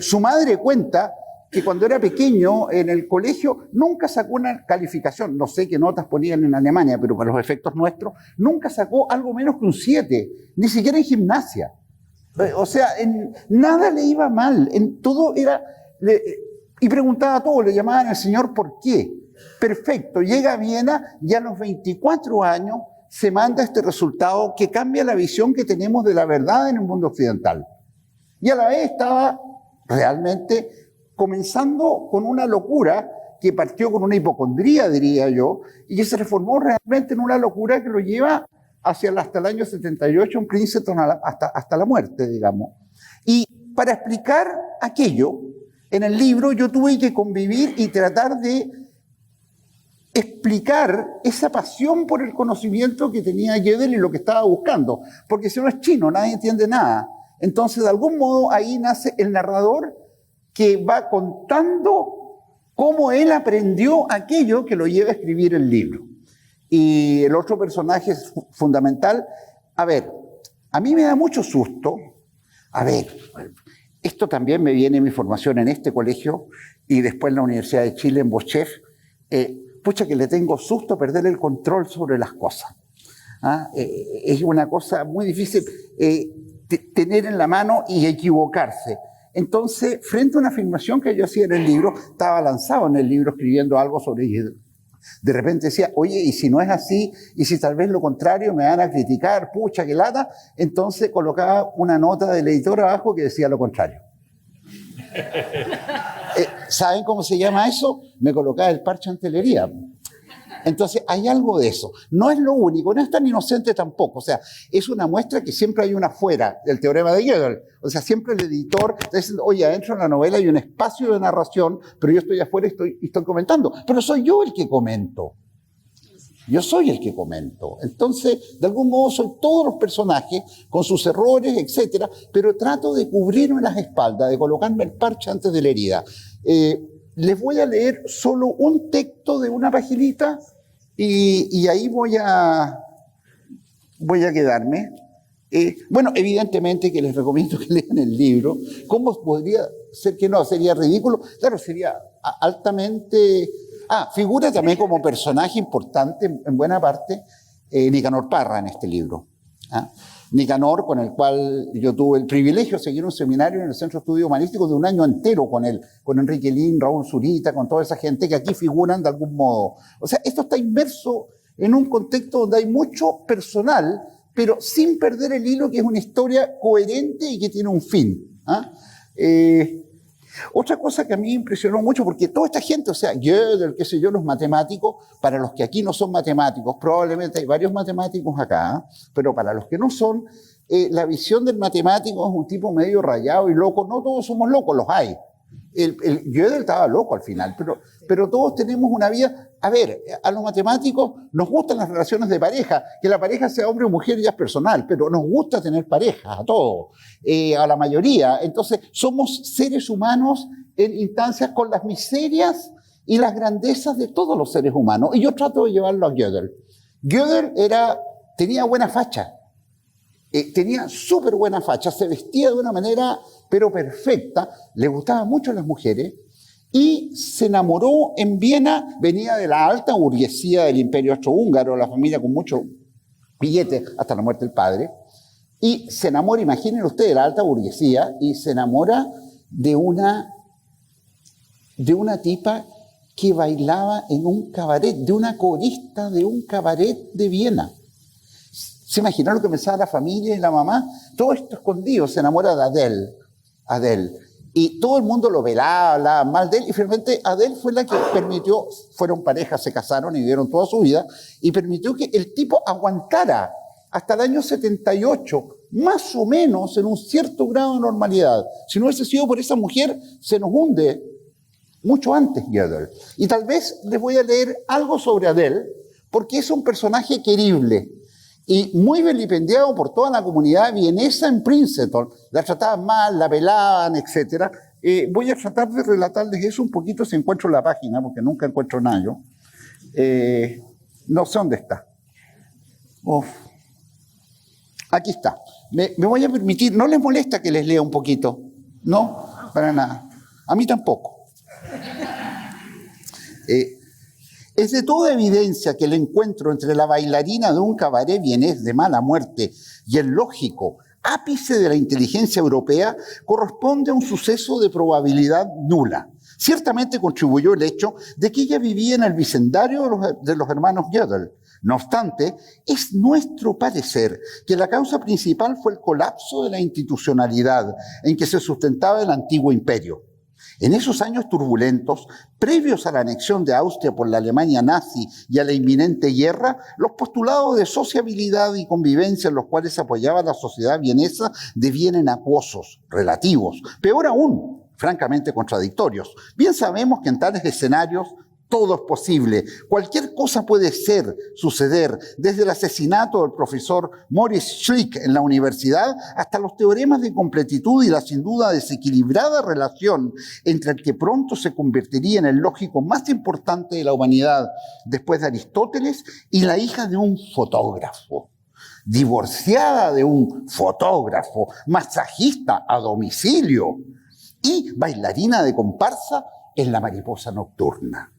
su madre cuenta que cuando era pequeño en el colegio nunca sacó una calificación, no sé qué notas ponían en Alemania, pero para los efectos nuestros, nunca sacó algo menos que un 7, ni siquiera en gimnasia. O sea, en nada le iba mal, en todo era... Y preguntaba todo, le llamaban al señor ¿por qué? Perfecto, llega a Viena y a los 24 años se manda este resultado que cambia la visión que tenemos de la verdad en el mundo occidental. Y a la vez estaba realmente comenzando con una locura que partió con una hipocondría, diría yo, y que se transformó realmente en una locura que lo lleva hasta el año 78, un Princeton hasta la muerte, digamos. Y para explicar aquello, en el libro yo tuve que convivir y tratar de explicar esa pasión por el conocimiento que tenía Gödel y lo que estaba buscando. Porque si uno es chino, nadie entiende nada. Entonces, de algún modo, ahí nace el narrador que va contando cómo él aprendió aquello que lo lleva a escribir el libro. Y el otro personaje fundamental, a ver, a mí me da mucho susto, a ver... Esto también me viene mi formación en este colegio y después en la Universidad de Chile, en Bochef. Pucha que le tengo susto perder el control sobre las cosas. Es una cosa muy difícil tener en la mano y equivocarse. Entonces, frente a una afirmación que yo hacía en el libro, estaba lanzado en el libro escribiendo algo sobre ello. De repente decía, oye, y si no es así, y si tal vez lo contrario me van a criticar, pucha, que lata, entonces colocaba una nota del editor abajo que decía lo contrario. ¿Saben cómo se llama eso? Me colocaba el parche antelería. Entonces, hay algo de eso. No es lo único, no es tan inocente tampoco. O sea, es una muestra que siempre hay una fuera del teorema de Gödel. O sea, siempre el editor está diciendo, oye, adentro de la novela hay un espacio de narración, pero yo estoy afuera y estoy comentando. Pero soy yo el que comento. Yo soy el que comento. Entonces, de algún modo, soy todos los personajes con sus errores, etcétera, pero trato de cubrirme las espaldas, de colocarme el parche antes de la herida. Les voy a leer solo un texto de una paginita y ahí voy a quedarme. Bueno, evidentemente que les recomiendo que lean el libro. ¿Cómo podría ser que no? ¿Sería ridículo? Claro, sería altamente... figura también como personaje importante, en buena parte, Nicanor Parra en este libro. Nicanor, con el cual yo tuve el privilegio de seguir un seminario en el Centro de Estudios Humanísticos de un año entero con él, con Enrique Lin, Raúl Zurita, con toda esa gente que aquí figuran de algún modo. O sea, esto está inmerso en un contexto donde hay mucho personal, pero sin perder el hilo, que es una historia coherente y que tiene un fin. Otra cosa que a mí me impresionó mucho, porque toda esta gente, o sea, Gödel, qué sé yo, los matemáticos, para los que aquí no son matemáticos, probablemente hay varios matemáticos acá, pero para los que no son, la visión del matemático es un tipo medio rayado y loco. No todos somos locos, los hay, Gödel estaba loco al final, pero todos tenemos una vida. A ver, a los matemáticos nos gustan las relaciones de pareja, que la pareja sea hombre o mujer ya es personal, pero nos gusta tener pareja, a todos, a la mayoría. Entonces, somos seres humanos en instancias con las miserias y las grandezas de todos los seres humanos. Y yo trato de llevarlo a Gödel. Gödel tenía buena facha. Tenía súper buena facha, se vestía de una manera pero perfecta, le gustaban mucho las mujeres y se enamoró en Viena, venía de la alta burguesía del Imperio Austrohúngaro, la familia con mucho billete hasta la muerte del padre, y se enamora, imaginen ustedes, de la alta burguesía, y se enamora de una tipa que bailaba en un cabaret, de una corista de un cabaret de Viena. ¿Se imaginan lo que pensaba la familia y la mamá? Todo esto escondido, se enamora de Adele. Y todo el mundo lo velaba, hablaba mal de él, y finalmente Adele fue la que permitió, fueron parejas, se casaron y vivieron toda su vida, y permitió que el tipo aguantara hasta el año 78, más o menos en un cierto grado de normalidad. Si no hubiese sido por esa mujer, se nos hunde mucho antes Gödel. Y tal vez les voy a leer algo sobre Adele, porque es un personaje querible y muy vilipendiado por toda la comunidad vienesa en Princeton. La trataban mal, la velaban, etc. Voy a tratar de relatarles eso un poquito si encuentro la página, porque nunca encuentro nada yo. No sé dónde está. Uf. Aquí está. Me voy a permitir, ¿no les molesta que les lea un poquito? No, para nada. A mí tampoco. Es de toda evidencia que el encuentro entre la bailarina de un cabaret vienés de mala muerte y el lógico ápice de la inteligencia europea corresponde a un suceso de probabilidad nula. Ciertamente contribuyó el hecho de que ella vivía en el vecindario de los hermanos Gödel. No obstante, es nuestro parecer que la causa principal fue el colapso de la institucionalidad en que se sustentaba el antiguo imperio. En esos años turbulentos, previos a la anexión de Austria por la Alemania nazi y a la inminente guerra, los postulados de sociabilidad y convivencia en los cuales se apoyaba la sociedad vienesa devienen acuosos, relativos, peor aún, francamente contradictorios. Bien sabemos que en tales escenarios todo es posible. Cualquier cosa puede suceder, desde el asesinato del profesor Maurice Schlick en la universidad hasta los teoremas de completitud y la sin duda desequilibrada relación entre el que pronto se convertiría en el lógico más importante de la humanidad después de Aristóteles y la hija de un fotógrafo, divorciada de un fotógrafo, masajista a domicilio y bailarina de comparsa en La Mariposa Nocturna.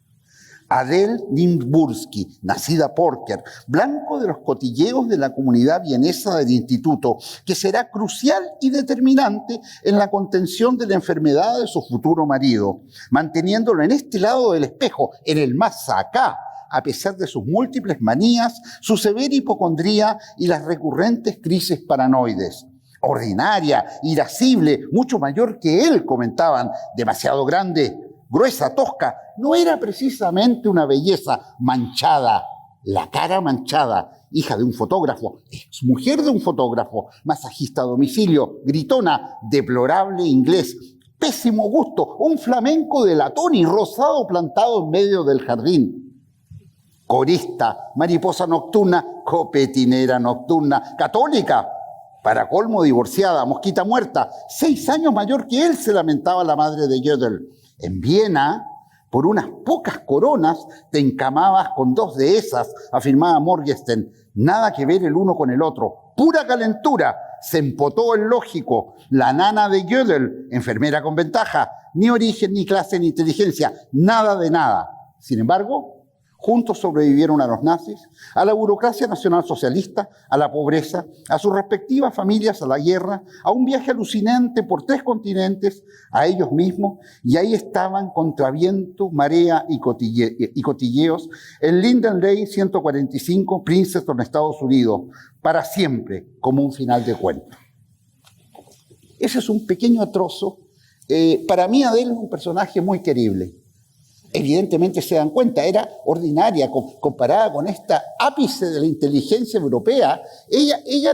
Adele Nimbursky, nacida Porker, blanco de los cotilleos de la comunidad vienesa del instituto, que será crucial y determinante en la contención de la enfermedad de su futuro marido, manteniéndolo en este lado del espejo, en el más acá, a pesar de sus múltiples manías, su severa hipocondría y las recurrentes crisis paranoides. Ordinaria, irascible, mucho mayor que él, comentaban, demasiado grande, gruesa, tosca, no era precisamente una belleza manchada, la cara manchada, hija de un fotógrafo, mujer de un fotógrafo, masajista a domicilio, gritona, deplorable inglés, pésimo gusto, un flamenco de latón y rosado plantado en medio del jardín. Corista, mariposa nocturna, copetinera nocturna, católica, para colmo divorciada, mosquita muerta, 6 años mayor que él, se lamentaba la madre de Gödel. En Viena, por unas pocas coronas, te encamabas con 2 de esas, afirmaba Morgenstern. Nada que ver el uno con el otro. Pura calentura. Se empotó el lógico. La nana de Gödel, enfermera con ventaja. Ni origen, ni clase, ni inteligencia. Nada de nada. Sin embargo, juntos sobrevivieron a los nazis, a la burocracia nacionalsocialista, a la pobreza, a sus respectivas familias, a la guerra, a un viaje alucinante por 3 continentes, a ellos mismos, y ahí estaban contra viento, marea y cotilleos en Linden Lane 145, Princeton, Estados Unidos, para siempre, como un final de cuento. Ese es un pequeño trozo. Para mí Adele es un personaje muy querible. Evidentemente se dan cuenta, era ordinaria comparada con esta ápice de la inteligencia europea. Ella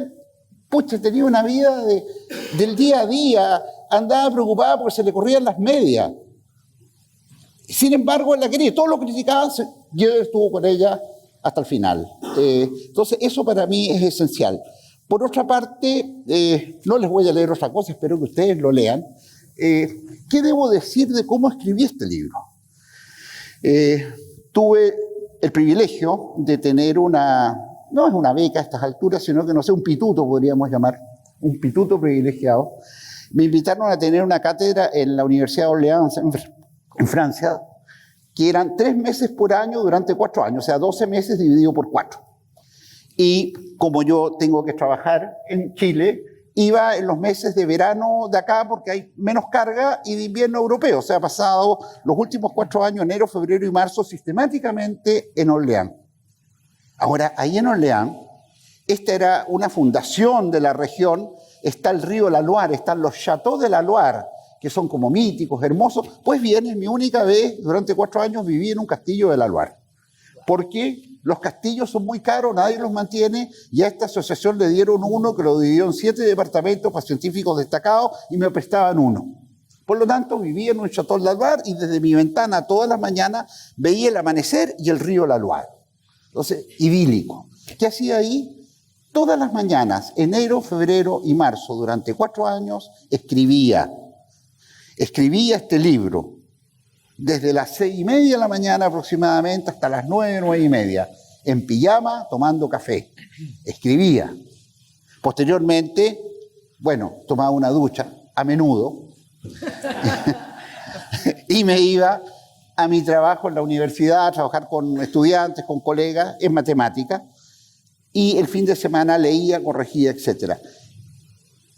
pucha, tenía una vida del día a día, andaba preocupada porque se le corrían las medias. Sin embargo, él la quería, todos lo criticaban, yo estuve con ella hasta el final. Entonces, eso para mí es esencial. Por otra parte, no les voy a leer otra cosa, espero que ustedes lo lean. ¿Qué debo decir de cómo escribí este libro? Tuve el privilegio de tener no es una beca a estas alturas, sino que no sé, un pituto podríamos llamar, un pituto privilegiado. Me invitaron a tener una cátedra en la Universidad de Orleans, en Francia, que eran 3 meses por año durante 4 años, o sea, 12 meses dividido por 4. Y como yo tengo que trabajar en Chile, iba en los meses de verano de acá porque hay menos carga y de invierno europeo. O sea, he pasado los últimos 4 años, enero, febrero y marzo, sistemáticamente en Orleans. Ahora, ahí en Orleans, esta era una fundación de la región, está el río La Loire, están los Châteaux de La Loire, que son como míticos, hermosos. Pues bien, es mi única vez, durante 4 años viví en un castillo de La Loire. Porque los castillos son muy caros, nadie los mantiene, y a esta asociación le dieron uno que lo dividió en 7 departamentos para científicos destacados y me prestaban uno. Por lo tanto, vivía en un Château de La Loire y desde mi ventana todas las mañanas veía el amanecer y el río La Loire. Entonces, idílico. ¿Qué hacía ahí? Todas las mañanas, enero, febrero y marzo, durante 4 años, escribía este libro. Desde las 6:30 de la mañana aproximadamente hasta las 9, 9:30, en pijama, tomando café. Escribía. Posteriormente, bueno, tomaba una ducha, a menudo, y me iba a mi trabajo en la universidad, a trabajar con estudiantes, con colegas, en matemática, y el fin de semana leía, corregía, etc.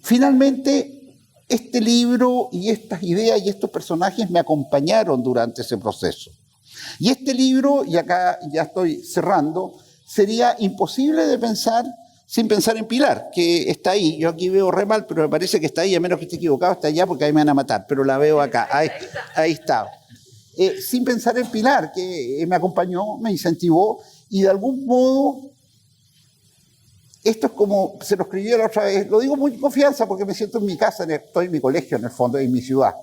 Finalmente, este libro y estas ideas y estos personajes me acompañaron durante ese proceso. Y este libro, y acá ya estoy cerrando, sería imposible de pensar sin pensar en Pilar, que está ahí. Yo aquí veo re mal, pero me parece que está ahí, a menos que esté equivocado, está allá porque ahí me van a matar, pero la veo acá, ahí está. Sin pensar en Pilar, que me acompañó, me incentivó, y de algún modo, esto es como se lo escribí la otra vez, lo digo muy con confianza porque me siento en mi casa, estoy en mi colegio en el fondo, en mi ciudad.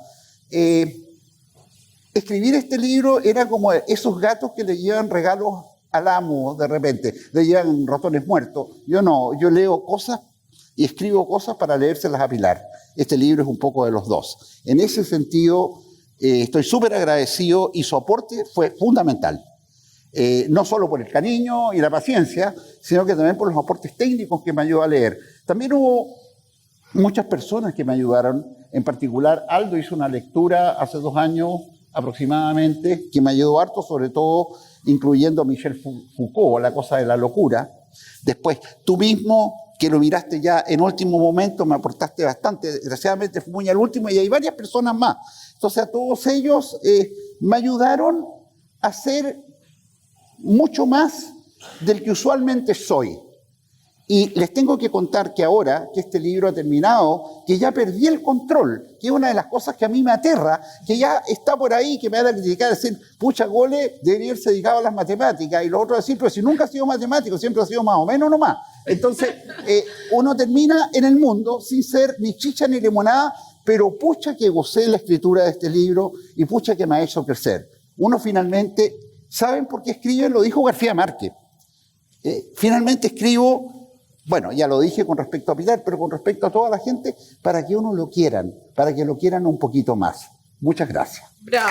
Escribir este libro era como esos gatos que le llevan regalos al amo de repente, le llevan ratones muertos. Yo no, yo leo cosas y escribo cosas para leérselas a Pilar. Este libro es un poco de los dos. En ese sentido, estoy súper agradecido y su aporte fue fundamental. No solo por el cariño y la paciencia, sino que también por los aportes técnicos que me ayudó a leer. También hubo muchas personas que me ayudaron, en particular Aldo hizo una lectura hace 2 años aproximadamente, que me ayudó harto, sobre todo incluyendo a Michel Foucault, La cosa de la locura. Después, tú mismo, que lo miraste ya en último momento, me aportaste bastante, desgraciadamente fui muy al último, y hay varias personas más. Entonces, a todos ellos me ayudaron a ser mucho más del que usualmente soy. Y les tengo que contar que ahora que este libro ha terminado, que ya perdí el control, que es una de las cosas que a mí me aterra, que ya está por ahí, que me van a criticar, decir, pucha, Gole debería haberse dedicado a las matemáticas, y lo otro decir, pero si nunca ha sido matemático, siempre ha sido más o menos nomás. Entonces, uno termina en el mundo sin ser ni chicha ni limonada, pero pucha que gocé la escritura de este libro y pucha que me ha hecho crecer. Uno finalmente, ¿saben por qué escriben? Lo dijo García Márquez. Finalmente escribo, bueno, ya lo dije con respecto a Pilar, pero con respecto a toda la gente, para que uno lo quieran, para que lo quieran un poquito más. Muchas gracias. ¡Bravo!